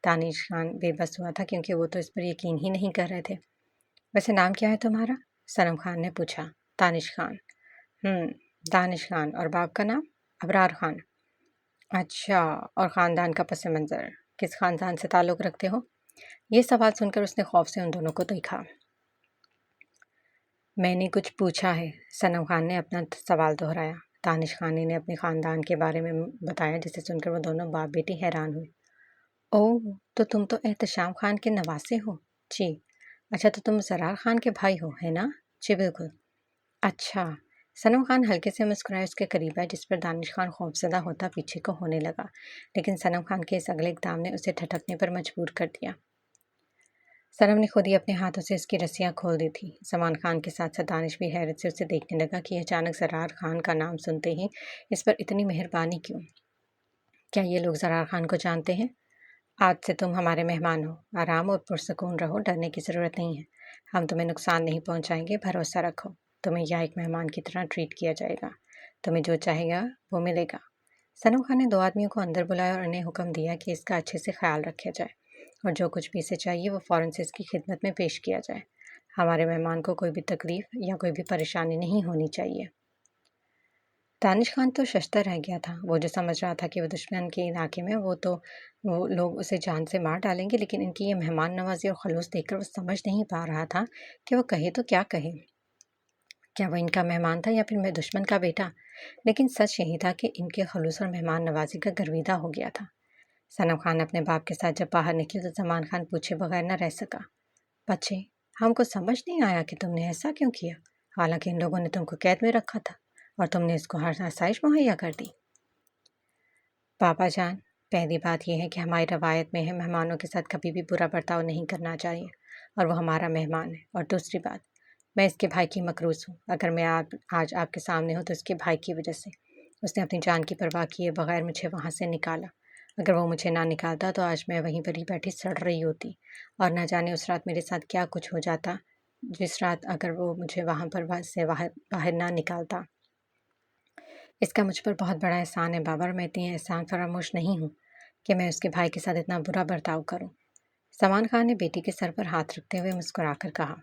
A: دانش خان بے بس ہوا تھا کیونکہ وہ تو اس پر یقین ہی نہیں کر رہے تھے۔ ویسے نام کیا ہے تمہارا؟ صنم خان نے پوچھا۔ دانش خان۔ دانش خان، اور باپ کا نام؟ ابرار خان۔ اچھا، اور خاندان کا پس منظر، کس خاندان سے تعلق رکھتے ہو؟ یہ سوال سن کر اس نے خوف سے ان دونوں کو دیکھا۔ میں نے کچھ پوچھا ہے، صنم خان نے اپنا سوال دہرایا۔ دانش خان نے اپنے خاندان کے بارے میں بتایا، جسے سن کر وہ دونوں باپ بیٹی حیران ہوئے۔ اوہ، تو تم تو احتشام خان کے نواسے ہو؟ جی۔ اچھا، تو تم سرار خان کے بھائی ہو، ہے نا؟ جی بالکل۔ اچھا، सनम खान हल्के से मुस्कुराए उसके करीब आए, जिस पर दानिश खान खौफजदा होता पीछे को होने लगा। लेकिन सनम खान के इस अगले इक़दाम ने उसे ठठकने पर मजबूर कर दिया। सनम ने खुद ही अपने हाथों से उसकी रस्सियां खोल दी थी। सलमान खान के साथ साथ दानिश भी हैरत से उसे देखने लगा कि अचानक ज़रार खान का नाम सुनते ही इस पर इतनी मेहरबानी क्यों। क्या ये लोग ज़रार खान को जानते हैं? आज से तुम हमारे मेहमान हो, आराम और पुरसकून रहो, डरने की ज़रूरत नहीं है। हम तुम्हें नुकसान नहीं पहुंचाएंगे, भरोसा रखो। तुम्हें यहाँ एक मेहमान की तरह ट्रीट किया जाएगा। तुम्हें जो चाहेगा वो मिलेगा। सनम खान ने दो आदमियों को अंदर बुलाया और उन्हें हुक्म दिया कि इसका अच्छे से ख्याल रखा जाए और जो कुछ भी इसे चाहिए वो फ़ौरन से इसकी खिदमत में पेश किया जाए। हमारे मेहमान को कोई भी तकलीफ़ या कोई भी परेशानी नहीं होनी चाहिए। दानिश खान तो शशता रह गया था। वो जो समझ रहा था कि वो दुश्मन के इलाके में वो लोग उसे जान से मार डालेंगे, लेकिन इनकी ये मेहमान नवाजी और खलूस देखकर वो समझ नहीं पा रहा था कि वो कहे तो क्या कहे। क्या वो इनका मेहमान था या फिर मैं दुश्मन का बेटा? लेकिन सच यही था कि इनके खलूस और मेहमान नवाजी का गर्विदा हो गया था। सनम खान अपने बाप के साथ जब बाहर निकली तो सलमान खान पूछे बगैर न रह सका। बच्चे, हमको समझ नहीं आया कि तुमने ऐसा क्यों किया। हालांकि इन लोगों ने तुमको कैद में रखा था और तुमने इसको हर आसाइश मुहैया कर दी। पापा जान, पहली बात यह है कि हमारी रवायत में है मेहमानों के साथ कभी भी बुरा बर्ताव नहीं करना चाहिए और वो हमारा मेहमान है। और दूसरी बात, मैं इसके भाई की मकरूस हूँ। अगर मैं आज आपके सामने हूँ तो इसके भाई की वजह से। उसने अपनी जान की परवाह किए बगैर मुझे वहाँ से निकाला। अगर वो मुझे ना निकालता तो आज मैं वहीं पर ही बैठी सड़ रही होती और ना जाने उस रात मेरे साथ क्या कुछ हो जाता, जिस रात अगर वो मुझे वहाँ पर बाहर ना निकालता। इसका मुझ पर बहुत बड़ा एहसान है बाबर। मैं इतनी एहसान फरामोश नहीं हूँ कि मैं उसके भाई के साथ इतना बुरा बर्ताव करूँ। सलमान खान ने बेटी के सर पर हाथ रखते हुए मुस्कुराकर कहा,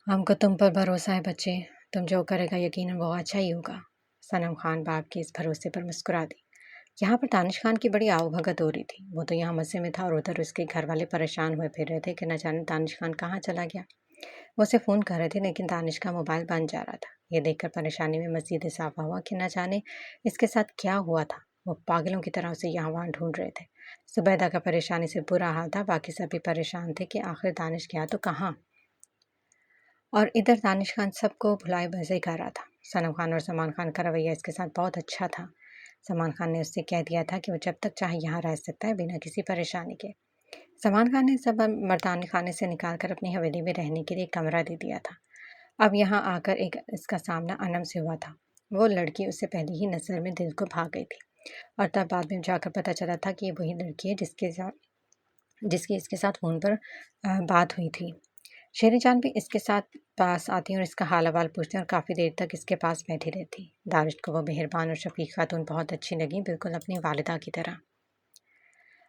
A: हमको तुम पर भरोसा है बच्चे। तुम जो करेगा यकीनन वो अच्छा ही होगा। सनम खान बाप के इस भरोसे पर मुस्कुरा दी। यहाँ पर दानिश खान की बड़ी आवभगत हो रही थी। वो तो यहाँ मज़े में था और उधर उसके घर वाले परेशान हुए फिर रहे थे कि न जाने दानिश खान कहाँ चला गया। वो उसे फ़ोन कर रहे थे लेकिन दानिश का मोबाइल बंद जा रहा था। ये देखकर परेशानी में मज़ीद इजाफा हुआ कि न जाने इसके साथ क्या हुआ था। वो पागलों की तरह उसे यहाँ वहाँ ढूंढ रहे थे। जुबैदा का परेशानी से बुरा हाल था, बाकी सभी परेशान थे कि आखिर दानिश गया तो कहाँ। और इधर दानिश खान सबको भुलाए बसे कर रहा था। सनम खान और सलमान खान का रवैया इसके साथ बहुत अच्छा था। सलमान खान ने उससे कह दिया था कि वो जब तक चाहे यहाँ रह सकता है बिना किसी परेशानी के। सलमान खान ने सब मर्दानी खाने से निकाल कर अपनी हवेली में रहने के लिए कमरा दे दिया था। अब यहाँ आकर एक इसका सामना अनम से हुआ था। वो लड़की उससे पहले ही नज़र में दिल को भाग गई थी और तब बाद में जाकर पता चला था कि ये वही लड़की है जिसकी इसके साथ फ़ोन पर बात हुई थी। शेरी जान भी इसके साथ पास आती और इसका हाल अहवाल पूछती और काफ़ी देर तक इसके पास बैठी रहती। दानिश को वो मेहरबान और शफीक खातून बहुत अच्छी लगी, बिल्कुल अपनी वालिदा की तरह।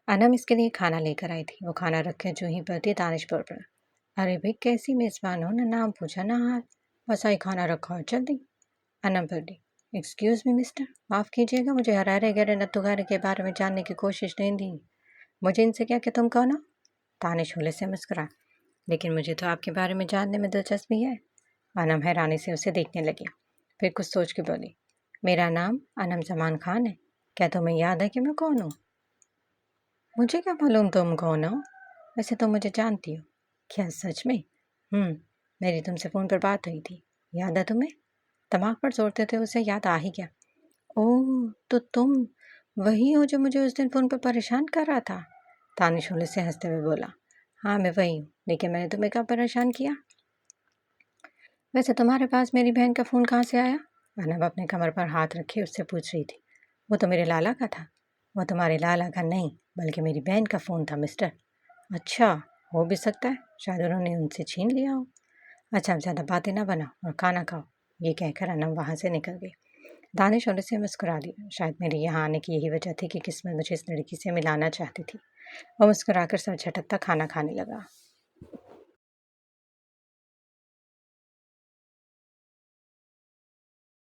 A: अनम इसके लिए खाना लेकर आई थी। वो खाना रखे जो ही बढ़ती दानिश पर पड़ा, अरे भाई कैसी मेज़बान हो, ना नाम पूछा ना हाल, बस आई खाना रखा और चल दी। अनम बोली, एक्सक्यूज़ मी मिस्टर, माफ़ कीजिएगा, मुझे हरारे गहरे नत्थुगारे के बारे में जानने की कोशिश नहीं दी। मुझे इनसे क्या कि तुम कौन हो? दानिश हुले से मुस्कुरा, लेकिन मुझे तो आपके बारे में जानने में दिलचस्पी है। अनम हैरानी से उसे देखने लगी, फिर कुछ सोच के बोली, मेरा नाम अनम जमान खान है। क्या तुम्हें याद है कि मैं कौन हूँ? मुझे क्या मालूम तुम कौन हो? वैसे तुम मुझे जानती हो। क्या सच में? मेरी तुमसे फ़ोन पर बात हुई थी, याद है तुम्हें? दिमाग पर जोड़ते थे उसे याद आ ही गया। ओह, तो तुम वही हो जो मुझे उस दिन फ़ोन पर परेशान कर रहा था? दानिश हुले से हंसते हुए बोला, हाँ मैं वही हूँ, लेकिन मैंने तुम्हें कब परेशान किया? वैसे तुम्हारे पास मेरी बहन का फ़ोन कहाँ से आया? अनब अपने कमर पर हाथ रखे उससे पूछ रही थी। वो तो मेरे लाला का था। वो तुम्हारे लाला का नहीं, बल्कि मेरी बहन का फ़ोन था मिस्टर। अच्छा, हो भी सकता है, शायद उन्होंने उनसे छीन लिया हो। अच्छा, अब ज़्यादा बातें ना बनाओ और खाना खाओ। ये कहकर अनम वहाँ से निकल गई। दानिश उन्हें से मुस्कुरा दिया। शायद मेरे यहाँ आने की यही वजह थी कि किस्मत मुझे इस लड़की से मिलाना चाहती थी। वो मुस्कुराकर सर झटकता खाना खाने लगा।